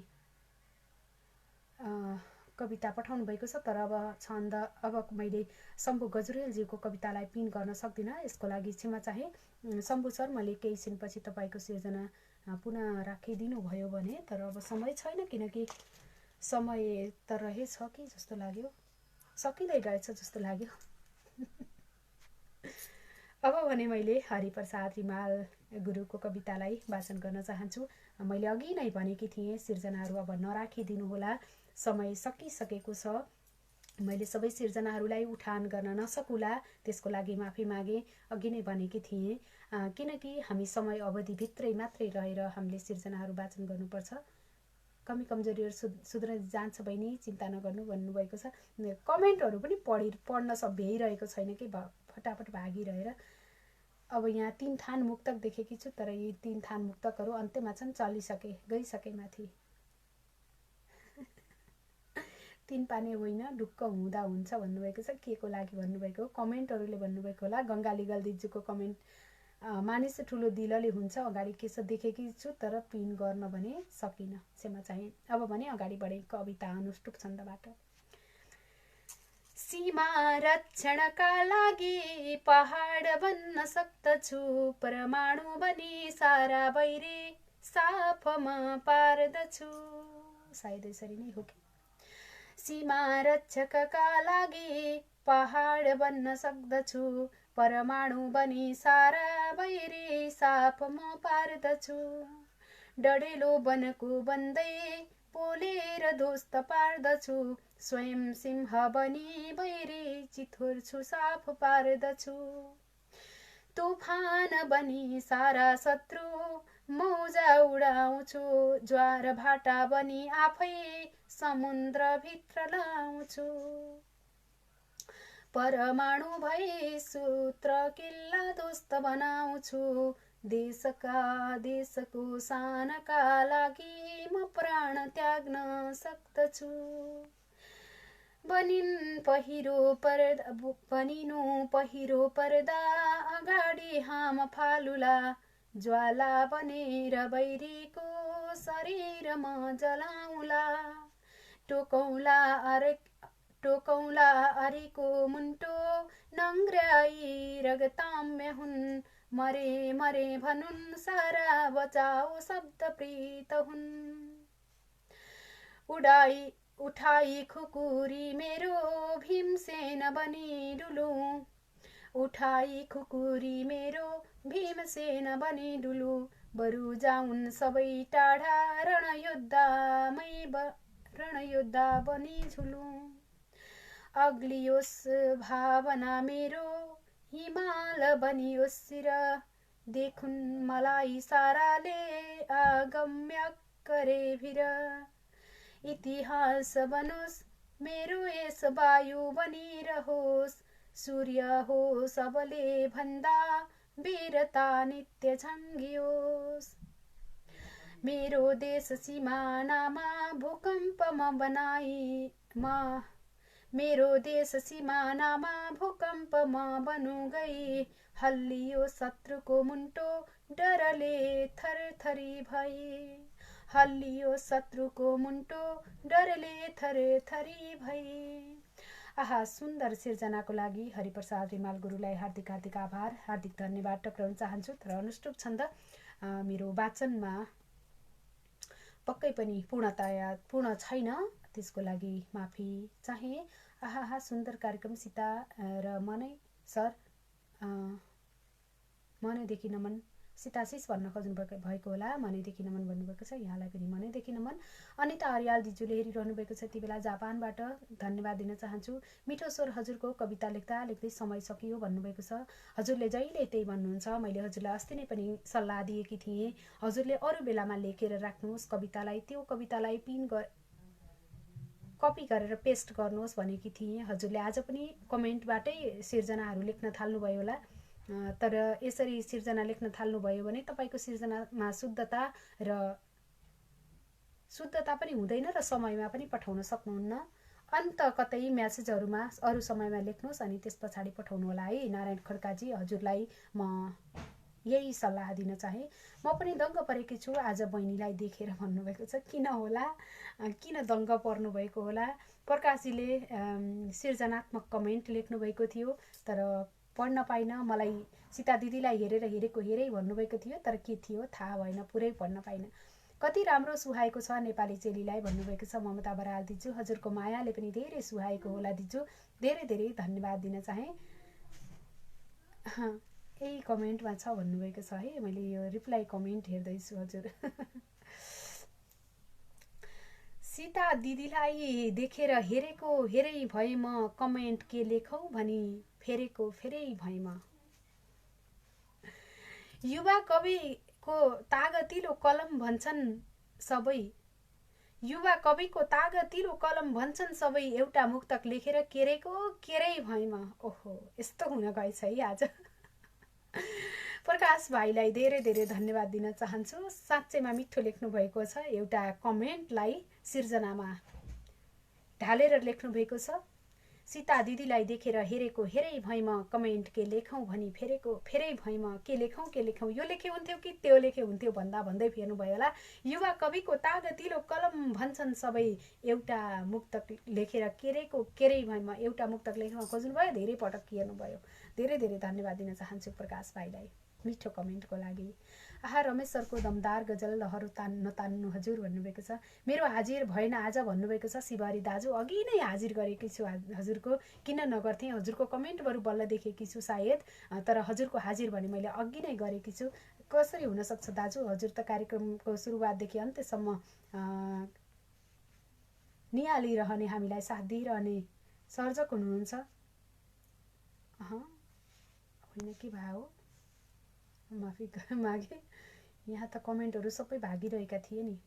कविता पठाउनु भएको छ, तर अब मैले शम्भु गजुरेलजीको कवितालाई पिन गर्न सक्दिनँ। यसको लागि क्षमा चाहे। शम्भु सर, मैले केही क्षणपछि तपाईँको सिर्जना पुनः राखिदिनु भयो भने, तर अब समय छैन, किनकि समय त रहेछ कि जस्तो लाग्यो, सकिँदै रहेछ जस्तो लाग्यो। अब भने मैले हरिप्रसाद रिमाल गुरुको कवितालाई वाचन गर्न चाहन्छु। मैले अघि नै भनेकी थिएँ सिर्जनाहरू अब नराखिदिनु होला, समय सकिसकेको छ। मैले सबै सिर्जनाहरूलाई उठान गर्न नसकुला, त्यसको लागि माफी मागे। अघि नै भनेकी थिएँ, किनकि हामी समय अवधिभित्रै मात्रै रहेर हामीले सिर्जनाहरू वाचन गर्नुपर्छ। कमी कमजोरीहरू सुध्र जान्छ बहिनी, चिन्ता नगर्नु भन्नुभएको छ। कमेन्टहरू पनि पढ्न भ्याइरहेको छैन कि फटाफट भागिरहेर। अब यहाँ 3 थान मुक्तक देखेकी छु, तर यी 3 थान मुक्तकहरू अन्त्यमा छन्, गइसके माथि। 3 पाने होइन, ढुक्क हुँदा हुन्छ भन्नुभएको छ। के को लागि भन्नुभएको कमेन्टहरूले भन्नुभएको होला। गङ्गाली गल्दिजुको कमेन्ट, मानिस ठुलो दिलले हुन्छ, अगाडि के छ देखेकी छु, तर पिन गर्न भने सकिनँ, क्षमा चाहे। अब भने अगाडि बढे कविता अनुष्टुप छन्दबाट। सीमा रक्षणका लागि पहाड बन्न सक्दछु, परमाणु बनी सारा बैरी साफमा पार्दछु। सायद यसरी नै हो कि। सीमा रक्षकका लागि पहाड बन्न सक्दछु, परमाणु बनी सारा बैरी साफ म पार्दछु। डढेलो बनको बन्दै पोलेर ध्वस्त पार्दछु, स्वयं सिंह बनी बैरी चिथोर्छु साफ पार्दछु। तुफान बनी सारा शत्रु मौजा उडाउँछु, ज्वार भाटा बनी आफै समुद्रभित्र लाउँछु। परमाणु भई सूत्र किल्ला ध्वस्त बनाउँछु, देशको शानका लागि म प्राण त्याग्न सक्दछु। बनिनु पहिरो पर्दा अगाडि हाम फालुला, ज्वाला बनेर बैरीको शरीर म जलाउला। टोकौला अरेको मुन्टो नङ्ग्र्याई रगताम्य हुन्, मरे भनुन् सारा बचाओ शब्द प्रीत हुन्। उठाई खुकुरी मेरो भीमसेन बनी डुलु, उठाई खुकुरी मेरो भीमसेन बनी डुलु, बरु जाउन् सबै टाढा रणयोद्धा बनी झुलु। अग्लियोस् भावना मेरो हिमाल बनियोस् शिर, देखुन् मलाई साराले आगम्य करे भिर। इतिहास बनोस् मेरो यस वायु बनिरहोस्, सूर्य हो सबले भन्दा वीरता नित्य झङ्गियोस्। मेरो देश सिमानामा भूकम्प म बनु गई, हल्लियो शत्रुको मुन्टो डरले थरथरी भई, हल्लियो शत्रुको मुन्टो डरले थरथरी भई। आहा, सुन्दर सिर्जनाको लागि हरिप्रसाद रिमाल गुरुलाई हार्दिक हार्दिक आभार, हार्दिक धन्यवाद टक्राउन चाहन्छु। तर अनुष्टुप छन्द मेरो वाचनमा पक्कै पनि पूर्ण छैन, त्यसको लागि माफी चाहे। आहा, सुन्दर कार्यक्रम सीता र मनै सर, मनैदेखि नमन, सीताशिष भन्न खोज्नु भएको होला, मनैदेखि नमन भन्नुभएको छ। यहाँलाई पनि मनैदेखि नमन। अनिता अर्याल दिजुले हेरिरहनु भएको छ यति बेला जापानबाट, धन्यवाद दिन चाहन्छु। मिठो स्वर हजुरको कविता लेख्दै समय सकियो भन्नुभएको छ। हजुरले जहिले त्यही भन्नुहुन्छ। मैले हजुरलाई अस्ति नै पनि सल्लाह दिएकी थिएँ, हजुरले अरू बेलामा लेखेर राख्नुहोस् कवितालाई, त्यो कवितालाई कपी गरेर पेस्ट गर्नुहोस् भनेकी थिएँ। हजुरले आज पनि कमेन्टबाटै सिर्जनाहरू लेख्न थाल्नुभयो होला। तर यसरी सिर्जना लेख्न थाल्नुभयो भने तपाईँको सिर्जनामा शुद्धता पनि हुँदैन र समयमा पनि पठाउन सक्नुहुन्न। अन्त कतै म्यासेजहरूमा अरू समयमा लेख्नुहोस् अनि त्यस पछाडि पठाउनु होला है। नारायण खड्काजी, हजुरलाई म यही सल्लाह दिन चाहे। म पनि दङ्ग परेकी छु आज बहिनीलाई देखेर भन्नुभएको छ। किन होला, किन दङ्ग पर्नुभएको होला? प्रकाशजीले सृजनात्मक कमेन्ट लेख्नुभएको थियो तर पढ्न पाइनँ। मलाई सीता दिदीलाई हेरेरै भन्नुभएको थियो तर के थियो थाहा भएन, पुरै पढ्न पाइनँ। कति राम्रो सुहाएको छ नेपाली चेलीलाई भन्नुभएको छ ममता बराल दिजु। हजुरको मायाले पनि धेरै सुहाएको होला दिजु, धेरै धेरै धन्यवाद दिन चाहे। यही कमेन्टमा छ भन्नुभएको छ है, मैले यो रिप्लाई कमेन्ट हेर्दैछु हजुर। सीता दिदीलाई देखेर हेरै भए म कमेन्ट के लेखौ भनी फेरै भए म। युवा कविको तागतिलो कलम भन्छन् सबै, युवा कविको तागतिलो कलम भन्छन् सबै, एउटा मुक्तक लेखेर केरै भए म। ओहो, यस्तो हुन गएछ है आज। प्रकाश भाइलाई धेरै धेरै धन्यवाद दिन चाहन्छु। साँच्चैमा मिठो लेख्नु भएको छ। एउटा कमेन्टलाई सिर्जनामा ढालेर लेख्नु भएको छ। सीता दिदीलाई देखेर हेरै भए म कमेन्ट के लेखौँ भनी फेरै भए म। के लेखौँ यो लेखे हुन्थ्यो कि त्यो लेखे हुन्थ्यो भन्दै फेर्नुभयो होला। युवा कविको तागतिलो कलम भन्छन् सबै, एउटा मुक्तक लेखेर केरै भए म। एउटा मुक्तक लेख्न खोज्नुभयो, धेरै पटक हेर्नुभयो। धेरै धेरै धन्यवाद दिन चाहन्छु प्रकाश भाइलाई मिठो कमेन्टको लागि। आहा, रमेश सरको दमदार गजल लहरो नतान्नु हजुर भन्नुभएको छ। मेरो हाजिर भएन आज भन्नुभएको छ शिवहरी दाजु। अघि नै हाजिर गरेकी छु हजुरको, किन नगर्थेँ? हजुरको कमेन्ट बरु बल्ल देखेकी छु सायद, तर हजुरको हाजिर भने मैले अघि नै गरेकी छु। कसरी हुनसक्छ दाजु? हजुर त कार्यक्रमको सुरुवातदेखि अन्त्यसम्म निहालिरहने, हामीलाई साथ दिइरहने सर्जक हुनुहुन्छ। होइन के भयो, माफी मागे। यहाँ त कमेन्टहरू सबै भागिरहेका थिए नि।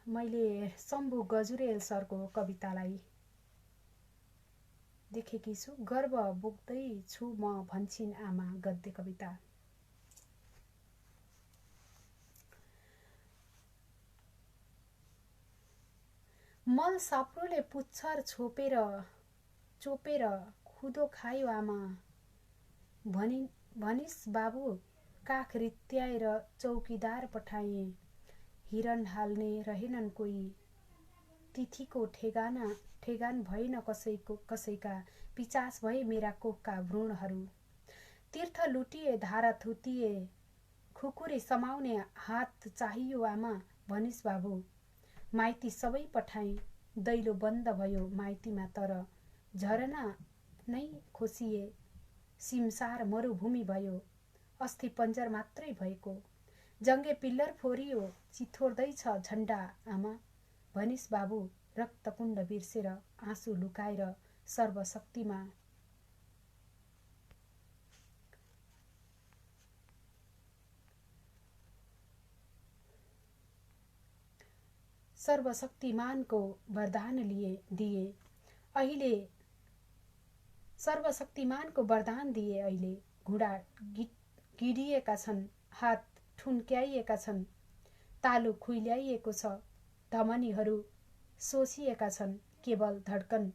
मैले शम्भु गजुरेल सरको कवितालाई देखेकी छु। गर्व बोक्दै छु म भन्छिन् आमा, गद्य कविता। मल साप्रोले पुच्छर चोपेर खुदो खायो आमा, भनिस बाबु काख रित्याएर चौकीदार पठाए, हिरण हाल्ने रहेनन् कोही, तिथिको ठेगान भएन कसैका, पिचास भए मेरा कोखका भ्रूणहरू, तीर्थ लुटिए धारा थुतिए, खुकुरी समाउने हात चाहियो आमा, भनिस बाबु माइती सबै पठाएँ, दैलो बन्द भयो माइतीमा तर झरना नै खोसिए, सिमसार मरुभूमि भयो, अस्ति पन्जर मात्रै भएको, जङ्गे पिल्लर फोरियो, चिथोर्दैछ झन्डा आमा, भनिस बाबु रक्तकुण्ड बिर्सेर आँसु लुकाएर सर्वशक्तिमानको वरदान दिए अहिले, घुँडा गिडिएका छन्, हात ठुन्क्याइएका छन्, तालु खुइल्याइएको छ, धमनीहरू सोसिएका छन्, केवल धड्कन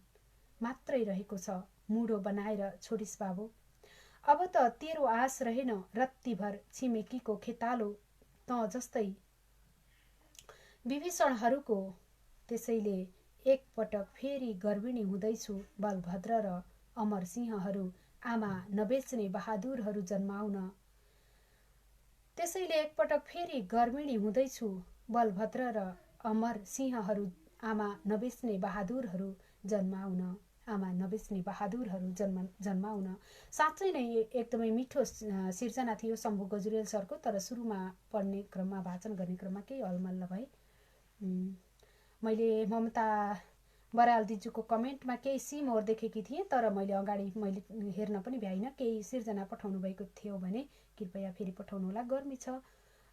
मात्रै रहेको छ, मुडो बनाएर छोडिस बाबु। अब त तेरो आश रहेन रत्तीभर छिमेकीको खेतालो त जस्तै विभीषणहरूको, त्यसैले एकपटक फेरि गर्भिणी हुँदैछु, बलभद्र र अमरसिंहहरू आमा नबेच्ने बहादुरहरू जन्माउन, त्यसैले एकपटक फेरि गर्भिणी हुँदैछु, बलभद्र र अमरसिंहहरू आमा नबेच्ने बहादुरहरू जन्माउन, आमा नबेच्ने बहादुरहरू जन्माउन। साँच्चै नै एकदमै मिठो सिर्जना थियो शम्भु गजुरेल सरको, तर सुरुमा पढ्ने क्रममा, वाचन गर्ने क्रममा केही अलमल्ल भए। मैले ममता बराल दिजुको कमेन्टमा केही सिमोर देखेकी थिएँ, तर मैले हेर्न पनि भ्याइनँ। केही सिर्जना पठाउनु भएको थियो भने कृपया फेरि पठाउनु होला। गर्मी छ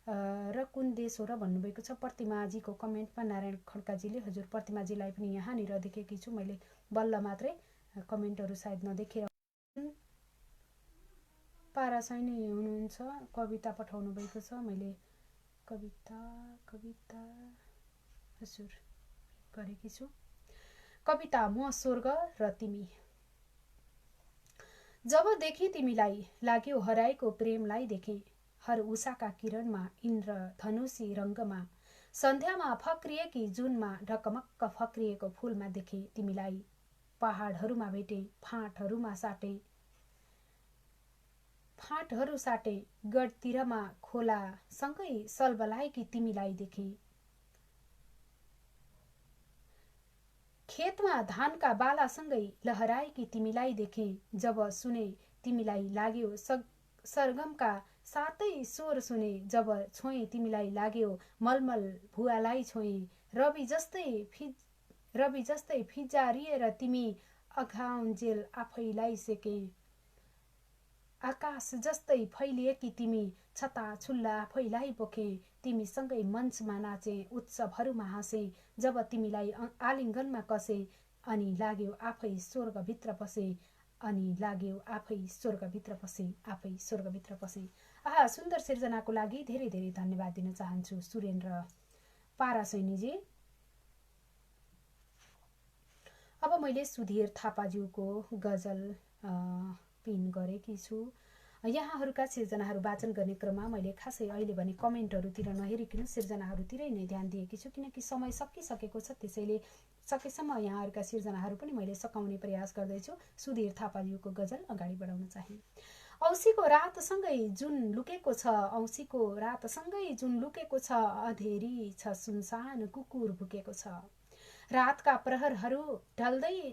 र कुन देश हो र भन्नुभएको छ प्रतिमाजीको कमेन्टमा नारायण खड्काजीले। हजुर प्रतिमाजीलाई पनि यहाँनिर देखेकी छु, मैले बल्ल मात्रै कमेन्टहरू सायद नदेखेर। पारासैनी हुनुहुन्छ, कविता पठाउनु भएको छ। मैले कविता हजुर गरेकी छु। कविता म स्वर्ग र तिमी। जब देखेँ तिमीलाई लाग्यो हराएको प्रेमलाई देखेँ, हर उषाका किरणमा इन्द्र धनुषी रङ्गमा, सन्ध्यामा फक्रिएकी जुनमा ढकमक्क फक्रिएको फुलमा देखेँ तिमीलाई। पहाडहरूमा भेटेँ, फाँटहरू साटे, गढतिरमा खोला सँगै सलबलाएकी तिमीलाई देखेँ। खेतमा धानका बालासँगै लहराएकी तिमीलाई देखेँ। जब सुने तिमीलाई लाग्यो सरगमका सातै स्वर सुने। जब छोएँ तिमीलाई लाग्यो मलमल भुवालाई छोएँ। रवि जस्तै फिजारिएर तिमी अघाउन्जेल आफैलाई सेके। आकाश जस्तै फैलिएकी तिमी छताछुल्ला आफैलाई बोके। तिमीसँगै मञ्चमा नाचे, उत्सवहरूमा हाँसे। जब तिमीलाई आलिङ्गनमा कसे, अनि लाग्यो आफै स्वर्गभित्र पसे। आहा, सुन्दर सिर्जनाको लागि धेरै धेरै धन्यवाद दिन चाहन्छु सुरेन्द्र पारासैनीजी। अब मैले सुधीर थापाज्यूको गजल पिन गरेकी छु। यहाँहरूका सिर्जनाहरू वाचन गर्ने क्रममा मैले खासै अहिले भने कमेन्टहरूतिर नहेरिकन सिर्जनाहरूतिरै नै ध्यान दिएकी छु, किनकि समय सकिसकेको छ। त्यसैले सकेसम्म यहाँहरूका सिर्जनाहरू पनि मैले सकाउने प्रयास गर्दैछु। सुधीर थापाज्यूको गजल अगाडि बढाउन चाहे। औँसीको रातसँगै जुन लुकेको छ, अँधेरी छ सुनसान, कुकुर भुकेको छ। रातका प्रहरहरू ढल्दै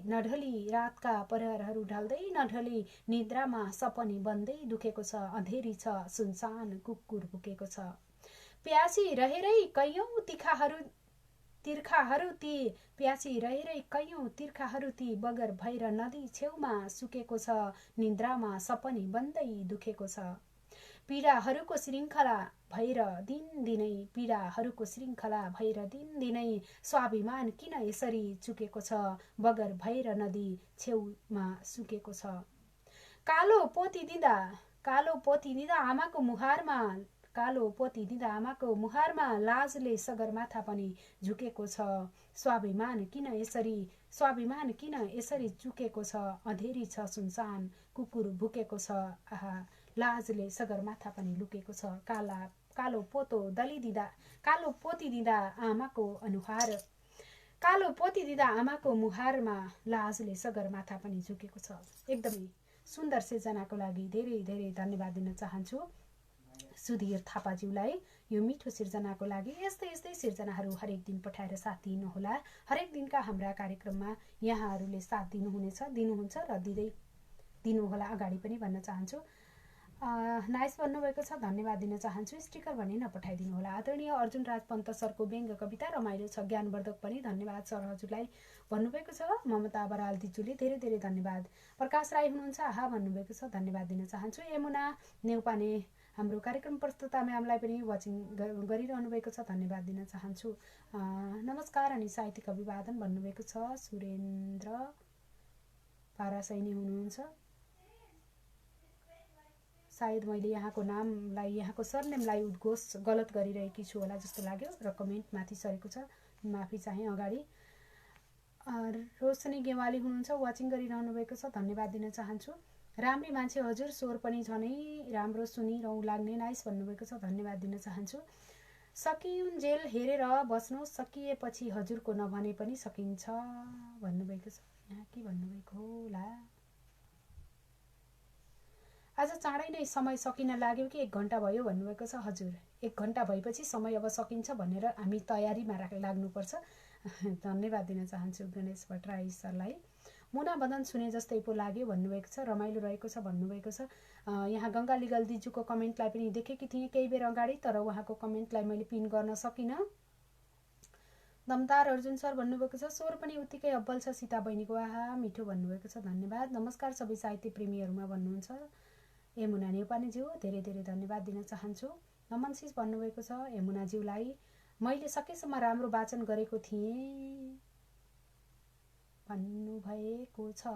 नढली, निद्रामा सपनी बन्दै दुखेको छ। अँधेरी छ सुनसान, कुकुर भुकेको छ। प्यासी रहेरै कैयौं तिर्खाहरू ती बगर भएर नदी छेउमा सुकेको छ। निद्रामा सपनी बन्दै दुखेको छ। पीडाहरूको श्रृङ्खला भएर दिनदिनै स्वाभिमान किन यसरी चुकेको छ। बगर भएर नदी छेउमा सुकेको छ। कालो पोती दिँदा आमाको मुहारमा लाजले सगरमाथा पनि झुकेको छ। स्वाभिमान किन यसरी चुकेको छ। अँधेरी छ सुनसान, कुकुर भुकेको छ। आहा, लाजले सगरमाथा पनि लुकेको छ। कालो पोती दिँदा आमाको मुहारमा लाजले सगरमाथा पनि झुकेको छ। एकदमै सुन्दर सिर्जनाको लागि धेरै धेरै धन्यवाद दिन चाहन्छु सुधीर थापाज्यूलाई। यो मिठो सिर्जनाको लागि यस्तै सिर्जनाहरू हरेक दिन पठाएर साथ दिनुहोला। हरेक दिनका हाम्रा कार्यक्रममा यहाँहरूले साथ दिनुहुन्छ र दिनुहोला अगाडि पनि भन्न चाहन्छु। नाइस भन्नुभएको छ, धन्यवाद दिन चाहन्छु। स्टिकर भने नपठाइदिनु होला। आदरणीय अर्जुन राज पन्त सरको व्यङ्ग्य कविता रमाइलो छ, ज्ञानवर्धक पनि, धन्यवाद सर हजुरलाई भन्नुभएको छ। ममता बराल दिजुले धेरै धेरै धन्यवाद। प्रकाश राई हुनुहुन्छ, आहा भन्नुभएको छ, धन्यवाद दिन चाहन्छु। यमुना नेउपाने हाम्रो कार्यक्रम प्रस्तुता म्यामलाई पनि वाचिङ गरिरहनु भएको छ, धन्यवाद दिन चाहन्छु। नमस्कार अनि साहित्यिक अभिवादन भन्नुभएको छ। सुरेन्द्र पारासैनी हुनुहुन्छ। सायद मैले यहाँको सरनेमलाई उद्घोष गलत गरिरहेकी छु होला जस्तो लाग्यो र कमेन्ट माथि सरेको छ, माफी चाहे अगाडि। रोशनी गेवाली हुनुहुन्छ, वाचिङ गरिरहनु भएको छ, धन्यवाद दिन चाहन्छु। राम्री मान्छे हजुर, स्वर पनि झनै राम्रो सुनिरहँ लाग्ने, नाइस भन्नुभएको छ, धन्यवाद दिन चाहन्छु। सकियुन्जेल हेरेर बस्नु, सकिएपछि हजुरको नभने पनि सकिन्छ भन्नुभएको छ। यहाँ के भन्नुभएको होला? आज चाँडै नै समय सकिन लाग्यो कि 1 घण्टा भयो भन्नुभएको छ। हजुर, 1 घण्टा भएपछि समय अब सकिन्छ भनेर हामी तयारीमा लाग्नुपर्छ। धन्यवाद दिन चाहन्छु गणेश भट्टराई सरलाई। मुना बदन सुने जस्तै पो लाग्यो भन्नुभएको छ, रमाइलो रहेको छ भन्नुभएको छ। यहाँ गङ्गा लिगल दिजुको कमेन्टलाई पनि देखेकी थिएँ केही बेर अगाडि, तर उहाँको कमेन्टलाई मैले पिन गर्न सकिनँ। दमदार अर्जुन सर भन्नुभएको छ, स्वर पनि उत्तिकै अब्बल छ सीता बहिनीको, आहा मिठो भन्नुभएको छ, धन्यवाद। नमस्कार सबै साहित्य प्रेमीहरूमा भन्नुहुन्छ। यमुना नेउपानेज्यू धेरै धेरै धन्यवाद दिन चाहन्छु। नमन सिस भन्नुभएको छ, यमुनाज्यूलाई मैले सकेसम्म राम्रो वाचन गरेको थिएँ भन्नुभएको छ।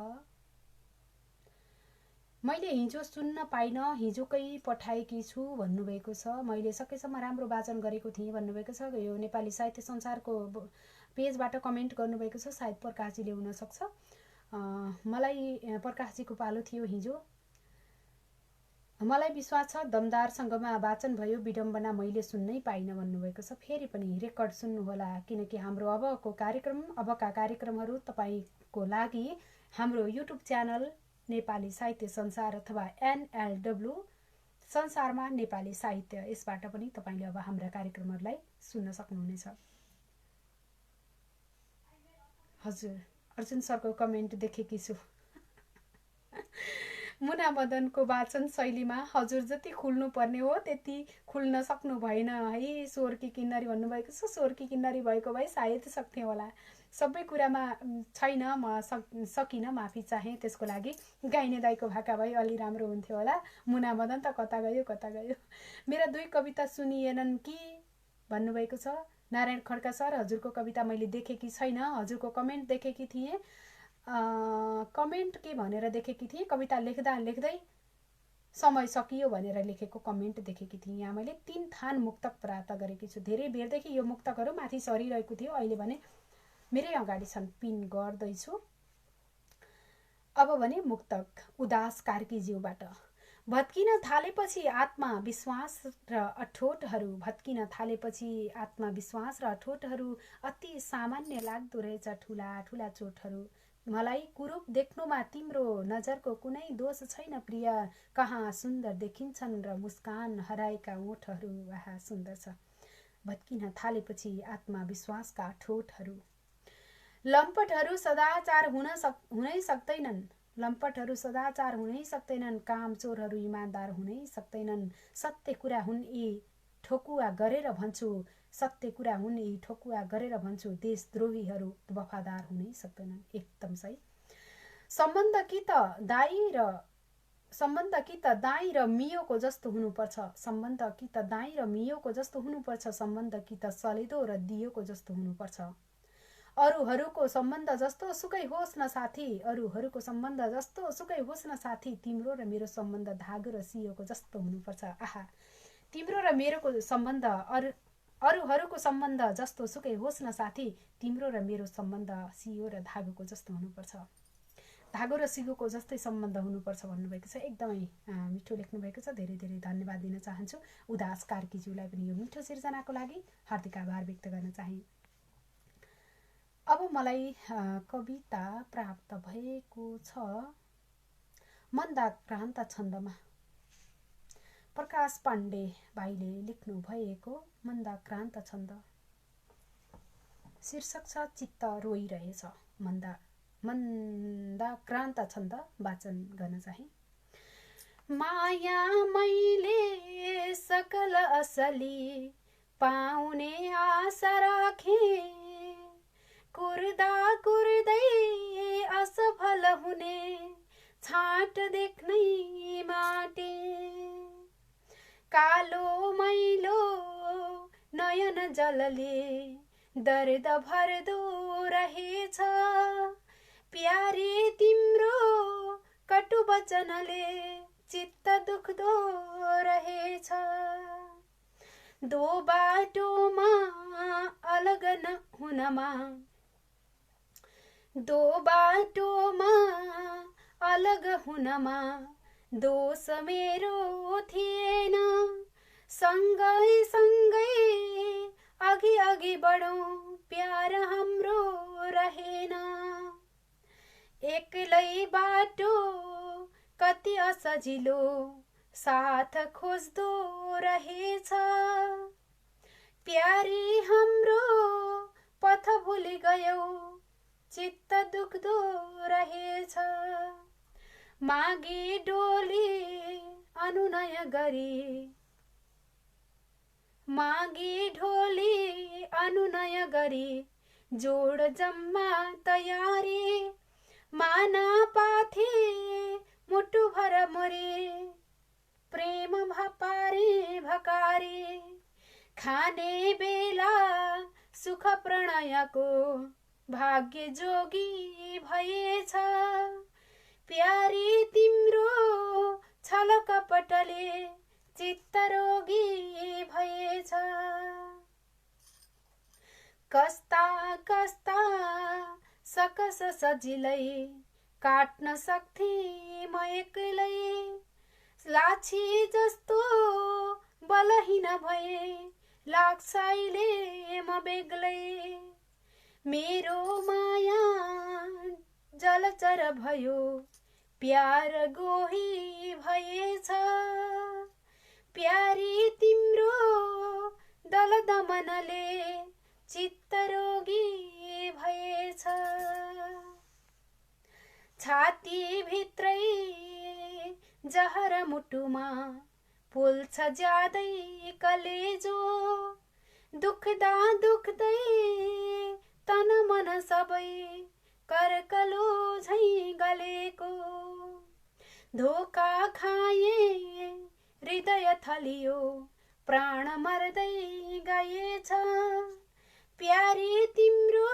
मैले हिजो सुन्न पाइनँ, हिजोकै पठाएकी छु भन्नुभएको छ। मैले सकेसम्म राम्रो वाचन गरेको थिएँ भन्नुभएको छ। यो नेपाली साहित्य संसारको पेजबाट कमेन्ट गर्नुभएको छ। सायद प्रकाशजीले हुनसक्छ। मलाई प्रकाशजीको पालो थियो हिजो। मलाई विश्वास छ दमदारसँगमा वाचन भयो, विडम्बना मैले सुन्नै पाइनँ भन्नुभएको छ। फेरि पनि रेकर्ड सुन्नुहोला, किनकि हाम्रो अबका कार्यक्रमहरू तपाईँको लागि हाम्रो युट्युब च्यानल नेपाली साहित्य संसार अथवा NLW संसारमा नेपाली साहित्य, यसबाट पनि तपाईँले अब हाम्रा कार्यक्रमहरूलाई सुन्न सक्नुहुनेछ। हजुर, अर्जुन सरको कमेन्ट देखेकी छु। मुना मदनको वाचन शैलीमा हजुर जति खुल्नु पर्ने हो त्यति खुल्न सक्नु भएन है स्वरकी किन्नरी भन्नुभएको छ। स्वरकी किन्नरी भएको भए सायद सक्थेँ होला। सबै कुरामा छैन, म सकिनँ, माफी चाहेँ त्यसको लागि। गाइने दाइको भाका भए अलि राम्रो हुन्थ्यो होला। मुना मदन त कता गयो कता गयो। मेरा 2 कविता सुनिएनन् कि भन्नुभएको छ नारायण खड्का सर। हजुरको कविता मैले देखेकी छैन। हजुरको कमेन्ट देखेकी थिएँ। कमेन्ट के भनेर देखेकी थिएँ, कविता लेख्दा लेख्दै समय सकियो भनेर लेखेको कमेन्ट देखेकी थिएँ। यहाँ मैले 3 थान मुक्तक प्राप्त गरेकी छु। धेरै बेरदेखि यो मुक्तकहरू माथि सरिरहेको थियो, अहिले भने मेरै अगाडि छन्, पिन गर्दैछु। अब भने मुक्तक उदास कार्कीज्यूबाट। भत्किन थालेपछि आत्मविश्वास र अठोटहरू, भत्किन थालेपछि आत्मविश्वास र अठोटहरू अति सामान्य लाग्दो रहेछ ठुला ठुला चोटहरू। मलाई कुरूप देख्नुमा तिम्रो नजरको कुनै दोष छैन प्रिय, कहाँ सुन्दर देखिन्छन् र मुस्कान हराएका ओठहरू। वाह सुन्दर छ। भत्किन थालेपछि आत्मविश्वासका ठोटहरू। लम्पटहरू सदाचार हुनै सक्दैनन्, लम्पटहरू सदाचार हुनै सक्दैनन्, काम चोरहरू इमान्दार हुनै सक्दैनन्। सत्य कुरा हुन् यी ठोकुवा गरेर भन्छु, सत्य कुरा हुन् यी ठोकुवा गरेर भन्छु, देशद्रोहीहरू वफादार हुनै सक्दैनन्। एकदम सही। सम्बन्ध कि त दाई र मियोको जस्तो हुनुपर्छ, सम्बन्ध कि त दाई र मियोको जस्तो हुनुपर्छ, सम्बन्ध कि त सलेदो र दियोको जस्तो हुनुपर्छ। अरूहरूको सम्बन्ध जस्तो सुकै होस् न साथी, अरूहरूको सम्बन्ध जस्तो सुकै होस् न साथी, तिम्रो र मेरो सम्बन्ध धागो र सियोको जस्तो हुनुपर्छ। आहा, तिम्रो र मेरो सम्बन्ध अरूहरूको सम्बन्ध जस्तो सुकै होस् न साथी, तिम्रो र मेरो सम्बन्ध सियो र धागोको जस्तो हुनुपर्छ, धागो र सियोको जस्तै सम्बन्ध हुनुपर्छ भन्नुभएको छ। एकदमै मिठो लेख्नुभएको छ। धेरै धेरै धन्यवाद दिन चाहन्छु उदास कार्कीज्यूलाई पनि यो मिठो सिर्जनाको लागि हार्दिक आभार व्यक्त गर्न चाहे। अब मलाई कविता प्राप्त भएको छ मन्दाक्रान्त छन्दमा। प्रकाश पाण्डे भाइले लेख्नु भएको मन्दाक्रान्त छन्द। शीर्षक छ चित्त रोइरहेछ। मन्दाक्रान्त छन्द वाचन गर्न चाहे। माया मैले सकल असली पाउने आशा राखे, कुर्दा कुर्दै असफल हुने छाट देख्नै माटे। कालो मैलो नयन जलले दर्द भर्दो रहेछ, प्यारे तिम्रो कटु वचनले चित्त दुख्दो रहेछ। दो बाटोमा अलग हुनमा, दो बाटोमा अलग हुनमा दोष मेरो थिएन, सँगै सँगै अघि अघि बढौं प्यार हाम्रो रहेन। एक्लै बाटो कति असजिलो साथ खोज्दो रहेछ, प्यारी हाम्रो पथ भुलि गयौ चित्त दुख्दो रहेछ। मागी डोली अनुनय गरी, मागी ढोली अनुनय गरी जोड जम्मा तयारी, माना पाथे मुटु भर मोरे प्रेम भपारे भकारी। खाने बेला सुख प्रणयको भाग्य जोगी भएछ, प्यारी तिम्रो छल कपटले चित्त रोगी भएछ। कस्ता कस्ता सकस सजिलै काट्न सक्थे म एक्लै। लाछी जस्तो बलहीन भए लाग्छ अहिले म बेग्लै। मेरो माया जलचर भयो प्यार गोही भएछ। प्यारी तिम्रो दल दमनले चित्त रोगी भएछ। छाती भित्रै जहर मुटुमा पोल्छ ज्यादै कलेजो। दुख्दा दुख्दै तन मन सबै कर्कलो झैं गलेको। धोका खाए हृदय थलियो प्राण मर्दै गएछ। प्यारी तिम्रो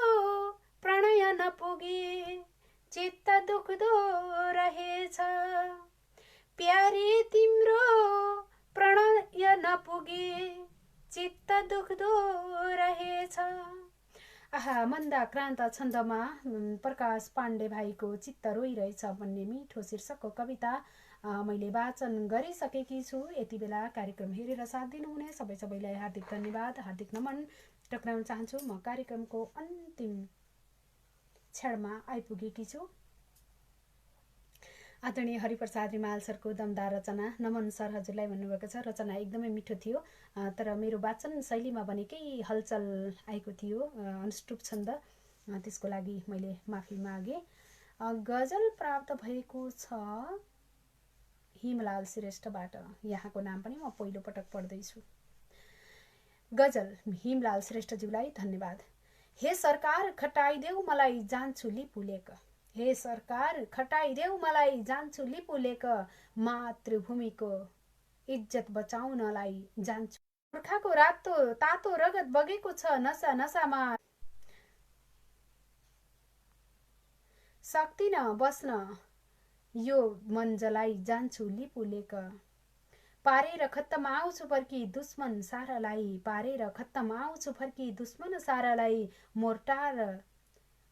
प्रणय नपुगे चित्त दुख्दो रहेछ। प्यारी तिम्रो प्रणय नपुगे चित्त दुख्दो रहेछ। आहा, मन्दाक्रान्त छन्दमा प्रकाश पाण्डे भाइको चित्त रोइरहेछ भन्ने मिठो शीर्षकको कविता मैले वाचन गरिसकेकी छु। यति बेला कार्यक्रम हेरेर साथ दिनुहुने सबैलाई हार्दिक धन्यवाद, हार्दिक नमन टक्राउन चाहन्छु। म कार्यक्रमको अन्तिम क्षणमा आइपुगेकी छु। आदरणीय हरिप्रसाद रिमाल सरको दमदार रचना नमन सर हजुरलाई भन्नुभएको छ। रचना एकदमै मिठो थियो, तर मेरो वाचन शैलीमा भने केही हलचल आएको थियो, अनुष्टुप छन्द, त्यसको लागि मैले माफी मागे। गजल प्राप्त भएको छ हिमलाल श्रेष्ठबाट। यहाँको नाम पनि म पहिलो पटक पढ्दैछु। गजल हिमलाल श्रेष्ठज्यूलाई धन्यवाद। हे सरकार खटाइदेऊ मलाई जान्छु लिपुलेक। हे सरकार खटाइदेऊ मलाई जान्छु लिपुलेक। मातृभूमिको इज्जत बचाउनलाई जान्छु। गोर्खाको रातो तातो रगत बगेको छ नसा नसामा। सक्दिन बस्न यो मन जलाई जान्छु लिपुलेक। पारेर खत्तम आउँछु फर्की दुश्मन सारालाई। पारेर खत्तम आउँछु फर्की दुश्मन सारालाई।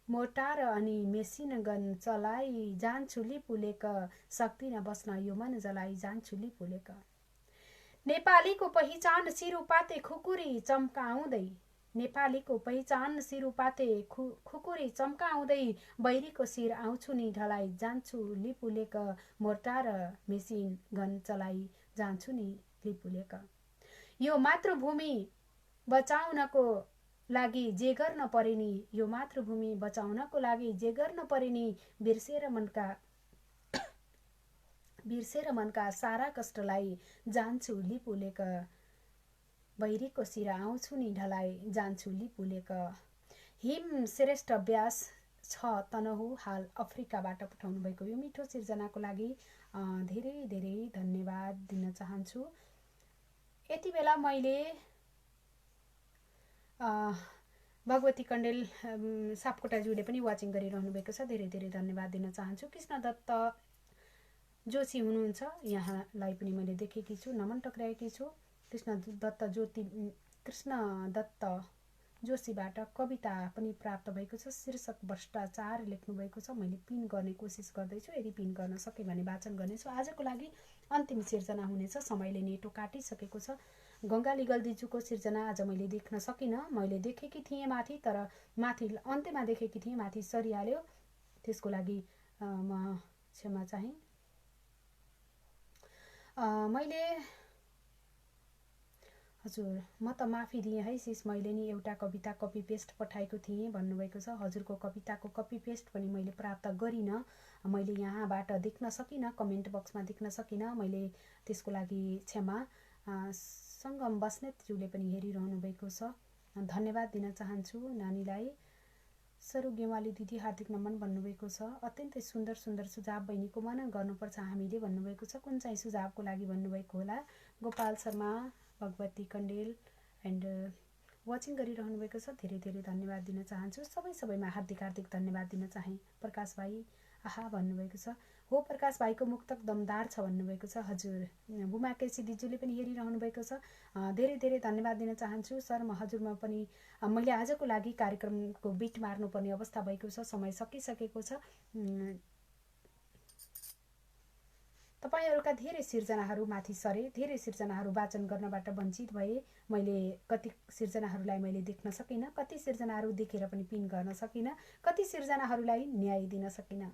मोर्टार अनि मेसिन गन चलाई जान्छु लिपुलेक। सक्दिन बस्न यो मन जलाई जान्छु लिपुलेक। नेपालीको पहिचान सिरुपाते खुकुरी चम्काउँदै। नेपालीको पहिचान सिरुपाते खुकुरी चम्काउँदै। बैरीको शिर आउँछु नि ढलाई जान्छु लिपुलेक। मोर्टार मेसिन गन चलाई जान्छु नि लिपुलेक। यो मातृभूमि बचाउनको लागि जे गर्न परे नि। यो मातृभूमि बचाउनको लागि जे गर्न परे नि। बिर्सेर मनका सारा कष्टलाई जान्छु लिपुलेक। बैरीको शिर आउँछु नि ढलाई जान्छु लिपुलेक। हिम श्रेष्ठ व्यास 6 तनहु हाल अफ्रिकाबाट पठाउनु भएको यो मिठो सिर्जनाको लागि धेरै धेरै धन्यवाद दिन चाहन्छु। यति बेला मैले भगवती कण्डेल सापकोटाज्यूले पनि वाचिङ गरिरहनु भएको छ, धेरै धेरै धन्यवाद दिन चाहन्छु। कृष्ण दत्त जोशी हुनुहुन्छ, यहाँलाई पनि मैले देखेकी छु, नमन टक्राएकी छु। कृष्ण दत्त जोशीबाट कविता पनि प्राप्त भएको छ, शीर्षक भ्रष्टाचार लेख्नु भएको छ। मैले पिन गर्ने कोसिस गर्दैछु, यदि पिन गर्न सके भने वाचन गर्नेछु। आजको लागि अन्तिम सिर्जना हुनेछ, समयले नेटो काटिसकेको छ। गङ्गाली गल्दीज्यूको सिर्जना आज मैले देख्न सकिनँ। मैले देखेकी थिएँ माथि, तर माथि अन्त्यमा देखेकी थिएँ, माथि सरिहाल्यो, त्यसको लागि म क्षमा चाहे। मैले हजुर म त माफी दिएँ है सिस, मैले नि एउटा कविता कपी पेस्ट पठाएको थिएँ भन्नुभएको छ। हजुरको कविताको कपी पेस्ट पनि मैले प्राप्त गरिनँ, मैले यहाँबाट देख्न सकिनँ, कमेन्ट बक्समा देख्न सकिनँ, मैले त्यसको लागि क्षमा। सङ्गम बस्नेतज्यूले पनि हेरिरहनु भएको छ, धन्यवाद दिन चाहन्छु नानीलाई। सरू गेवाली दिदी हार्दिक नमन भन्नुभएको छ। अत्यन्तै सुन्दर सुन्दर सुझाव बहिनीको मनन गर्नुपर्छ हामीले भन्नुभएको छ। कुन चाहिँ सुझावको लागि भन्नुभएको होला। गोपाल शर्मा, भगवती कण्डेल एन्ड वाचिङ गरिरहनु भएको छ, धेरै धेरै धन्यवाद दिन चाहन्छु। सबैमा हार्दिक हार्दिक धन्यवाद दिन चाहे। प्रकाश भाइ आहा भन्नुभएको छ। हो प्रकाश भाइको मुक्तक दमदार छ भन्नुभएको छ। हजुर बुमा केसी दिजूले पनि हेरिरहनु भएको छ। धेरै धेरै धन्यवाद दिन चाहन्छु सर। म हजुरमा पनि मैले आजको लागि कार्यक्रमको बिट मार्नुपर्ने अवस्था भएको छ, समय सकिसकेको छ। तपाईहरूका धेरै सिर्जनाहरू माथि सरे, धेरै सिर्जनाहरू वाचन गर्नबाट वञ्चित भए। मैले कति सिर्जनाहरूलाई मैले देख्न सकिनँ, कति सिर्जनाहरू देखेर पनि पिन गर्न सकिनँ, कति सिर्जनाहरूलाई न्याय दिन सकिनँ।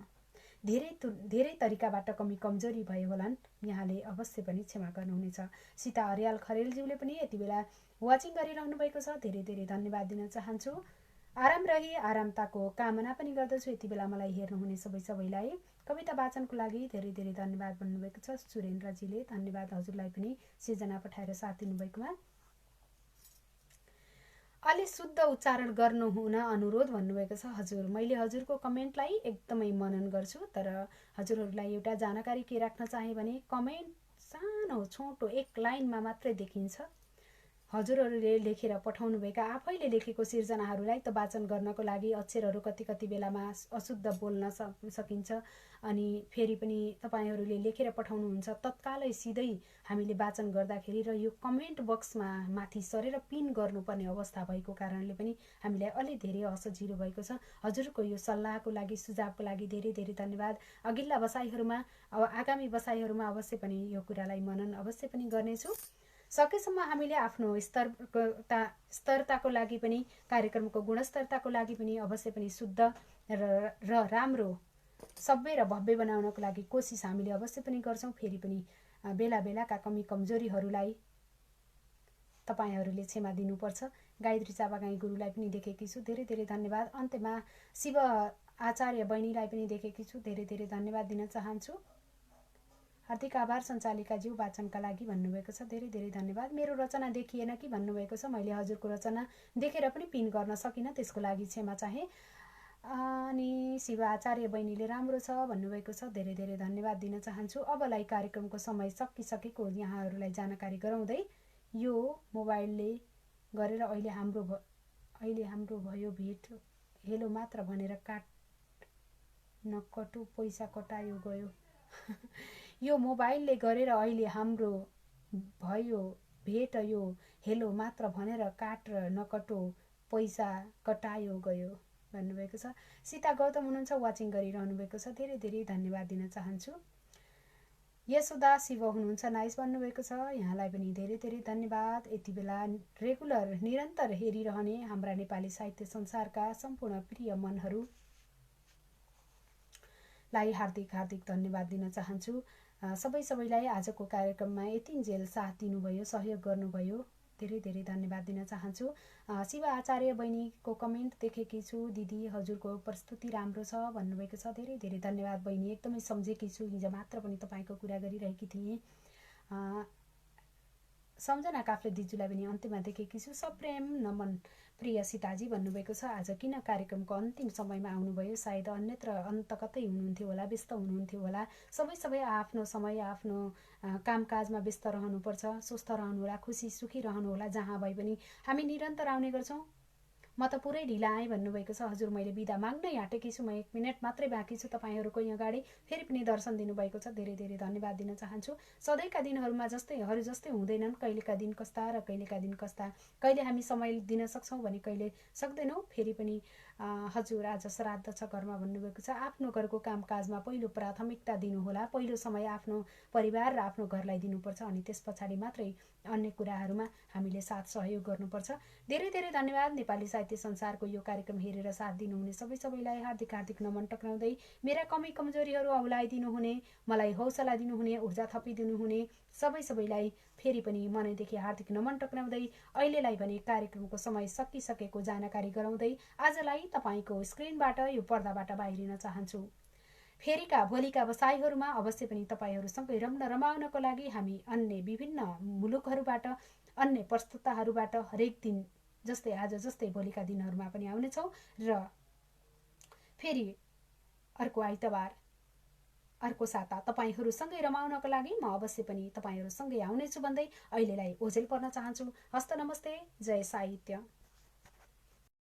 धेरै तरिकाबाट कमी कमजोरी भए होलान्, यहाँले अवश्य पनि क्षमा गर्नुहुनेछ। सीता अर्याल खरेलज्यूले पनि यति बेला वाचिङ गरिरहनु भएको छ, धेरै धेरै धन्यवाद दिन चाहन्छु। आराम रही आरामताको कामना पनि गर्दछु यति बेला मलाई हेर्नुहुने सबैलाई। कविता वाचनको लागि धेरै धेरै धन्यवाद भन्नुभएको छ सुरेन्द्रजीले। धन्यवाद हजुरलाई पनि सिर्जना पठाएर साथ दिनुभएकोमा। अलि शुद्ध उच्चारण गर्नुहुन अनुरोध भन्नुभएको छ। हजुर मैले हजुरको कमेन्टलाई एकदमै मनन गर्छु, तर हजुरहरूलाई एउटा जानकारी के राख्न चाहे भने कमेन्ट सानो छोटो एक लाइनमा मात्रै देखिन्छ। हजुरहरूले लेखेर पठाउनुभएका आफैले लेखेको सिर्जनाहरूलाई त वाचन गर्नको लागि अक्षरहरू कति बेलामा अशुद्ध बोल्न सकिन्छ, अनि फेरि पनि तपाईहरूले लेखेर पठाउनुहुन्छ तत्कालै सिधै हामीले वाचन गर्दाखेरि र यो कमेन्ट बक्समा माथि सरेर पिन गर्नुपर्ने अवस्था भएको कारणले पनि हामीलाई अलि धेरै असजिलो भएको छ। हजुरको यो सल्लाहको लागि सुझावको लागि धेरै धेरै धन्यवाद। अघिल्ला बसाइहरूमा आगामी बसाइहरूमा अवश्य पनि यो कुरालाई मनन अवश्य पनि गर्नेछु। सकेसम्म हामीले आफ्नो स्तरताको लागि पनि, कार्यक्रमको गुणस्तरताको लागि पनि अवश्य पनि शुद्ध र राम्रो सभ्य र भव्य बनाउनको लागि कोसिस हामीले अवश्य पनि गर्छौँ। फेरि पनि बेला बेलाका कमी कमजोरीहरूलाई तपाईहरूले क्षमा दिनुपर्छ। गायत्री चापागाई गुरुलाई पनि देखेकी छु, धेरै धेरै धन्यवाद। अन्त्यमा शिव आचार्य बहिनीलाई पनि देखेकी छु, धेरै धेरै धन्यवाद दिन चाहन्छु। हार्दिक आभार सञ्चालिकाज्यू वाचनका लागि भन्नुभएको छ, धेरै धेरै धन्यवाद। मेरो रचना देखिएन कि भन्नुभएको छ, मैले हजुरको रचना देखेर पनि पिन गर्न सकिनँ, त्यसको लागि क्षमा चाहे। अनि शिव आचार्य बहिनीले राम्रो छ भन्नुभएको छ, धेरै धेरै धन्यवाद दिन चाहन्छु। अबलाई कार्यक्रमको समय सकिसकेको यहाँहरूलाई जानकारी गराउँदै यो मोबाइलले गरेर अहिले हाम्रो भयो भेट, हेलो मात्र भनेर नकटु पैसा कटायो गयो। यो मोबाइलले गरेर अहिले हाम्रो भयो भेट, यो हेलो मात्र भनेर काट र नकटो पैसा कटायो गयो भन्नुभएको छ। सीता गौतम हुनुहुन्छ, वाचिङ गरिरहनु भएको छ, धेरै धेरै धन्यवाद दिन चाहन्छु। यशोदा शिव हुनुहुन्छ, नाइस भन्नुभएको छ, यहाँलाई पनि धेरै धेरै धन्यवाद। यति बेला रेगुलर निरन्तर हेरिरहने हाम्रा नेपाली साहित्य संसारका सम्पूर्ण प्रिय मनहरूलाई हार्दिक हार्दिक धन्यवाद दिन चाहन्छु। सबैलाई आजको कार्यक्रममा यतिन्जेल साथ दिनुभयो, सहयोग गर्नुभयो, धेरै धेरै धन्यवाद दिन चाहन्छु। शिव आचार्य बहिनीको कमेन्ट देखेकी छु, दिदी हजुरको प्रस्तुति राम्रो छ भन्नुभएको छ, धेरै धेरै धन्यवाद बहिनी। एकदमै सम्झेकी छु, हिजो मात्र पनि तपाईँको कुरा गरिरहेकी थिएँ। सम्झना काफ्ले दिजूलाई पनि अन्त्यमा देखेकी छु। सप्रेम नमन प्रिय सीताजी भन्नुभएको छ, आज किन कार्यक्रमको अन्तिम समयमा आउनुभयो? सायद अन्यत्र अन्त कतै हुनुहुन्थ्यो होला, व्यस्त हुनुहुन्थ्यो होला। सबै आफ्नो समय आफ्नो कामकाजमा व्यस्त रहनुपर्छ, स्वस्थ रहनुहोला, खुसी सुखी रहनुहोला। जहाँ भए पनि हामी निरन्तर आउने गर्छौँ। म त पुरै ढिला आएँ भन्नुभएको छ। हजुर मैले बिदा माग्नै आँटेकी छु, म 1 मिनट मात्रै बाँकी छु तपाईँहरूको अगाडि। फेरि पनि दर्शन दिनुभएको छ, धेरै धेरै धन्यवाद दिन चाहन्छु। सधैँका दिनहरूमा जस्तै हुँदैनन्, कहिलेका दिन कस्ता र कहिलेका दिन कस्ता। कहिले हामी समय दिन सक्छौँ भने कहिले सक्दैनौँ। फेरि पनि हजुर आज श्राद्ध छ घरमा भन्नुभएको छ। आफ्नो घरको कामकाजमा पहिलो प्राथमिकता दिनुहोला, पहिलो समय आफ्नो परिवार र आफ्नो घरलाई दिनुपर्छ, अनि त्यस पछाडि मात्रै अन्य कुराहरूमा हामीले साथ सहयोग गर्नुपर्छ। धेरै धेरै धन्यवाद। नेपाली साहित्य संसारको यो कार्यक्रम हेरेर साथ दिनुहुने सबैलाई हार्दिक हार्दिक नमन टक्राउँदै मेरा कमी कमजोरीहरू औलाइदिनुहुने, मलाई हौसला दिनुहुने, ऊर्जा थपिदिनुहुने सबैलाई फेरि पनि मनैदेखि हार्दिक नमन टक्राउँदै अहिलेलाई भने कार्यक्रमको समय सकिसकेको जानकारी गराउँदै आजलाई तपाईँको स्क्रिनबाट यो पर्दाबाट बाहिरिन चाहन्छु। फेरिका भोलिका बसाइहरूमा अवश्य पनि तपाईँहरूसँगै रमाउनको लागि हामी अन्य विभिन्न मुलुकहरूबाट, अन्य प्रस्तुताहरूबाट हरेक दिन जस्तै आज जस्तै भोलिका दिनहरूमा पनि आउनेछौँ र फेरि अर्को आइतबार अर्को साता तपाईँहरूसँगै रमाउनको लागि म अवश्य पनि तपाईँहरूसँगै आउनेछु भन्दै अहिलेलाई ओझेल पर्न चाहन्छु। हस्त नमस्ते, जय साहित्य।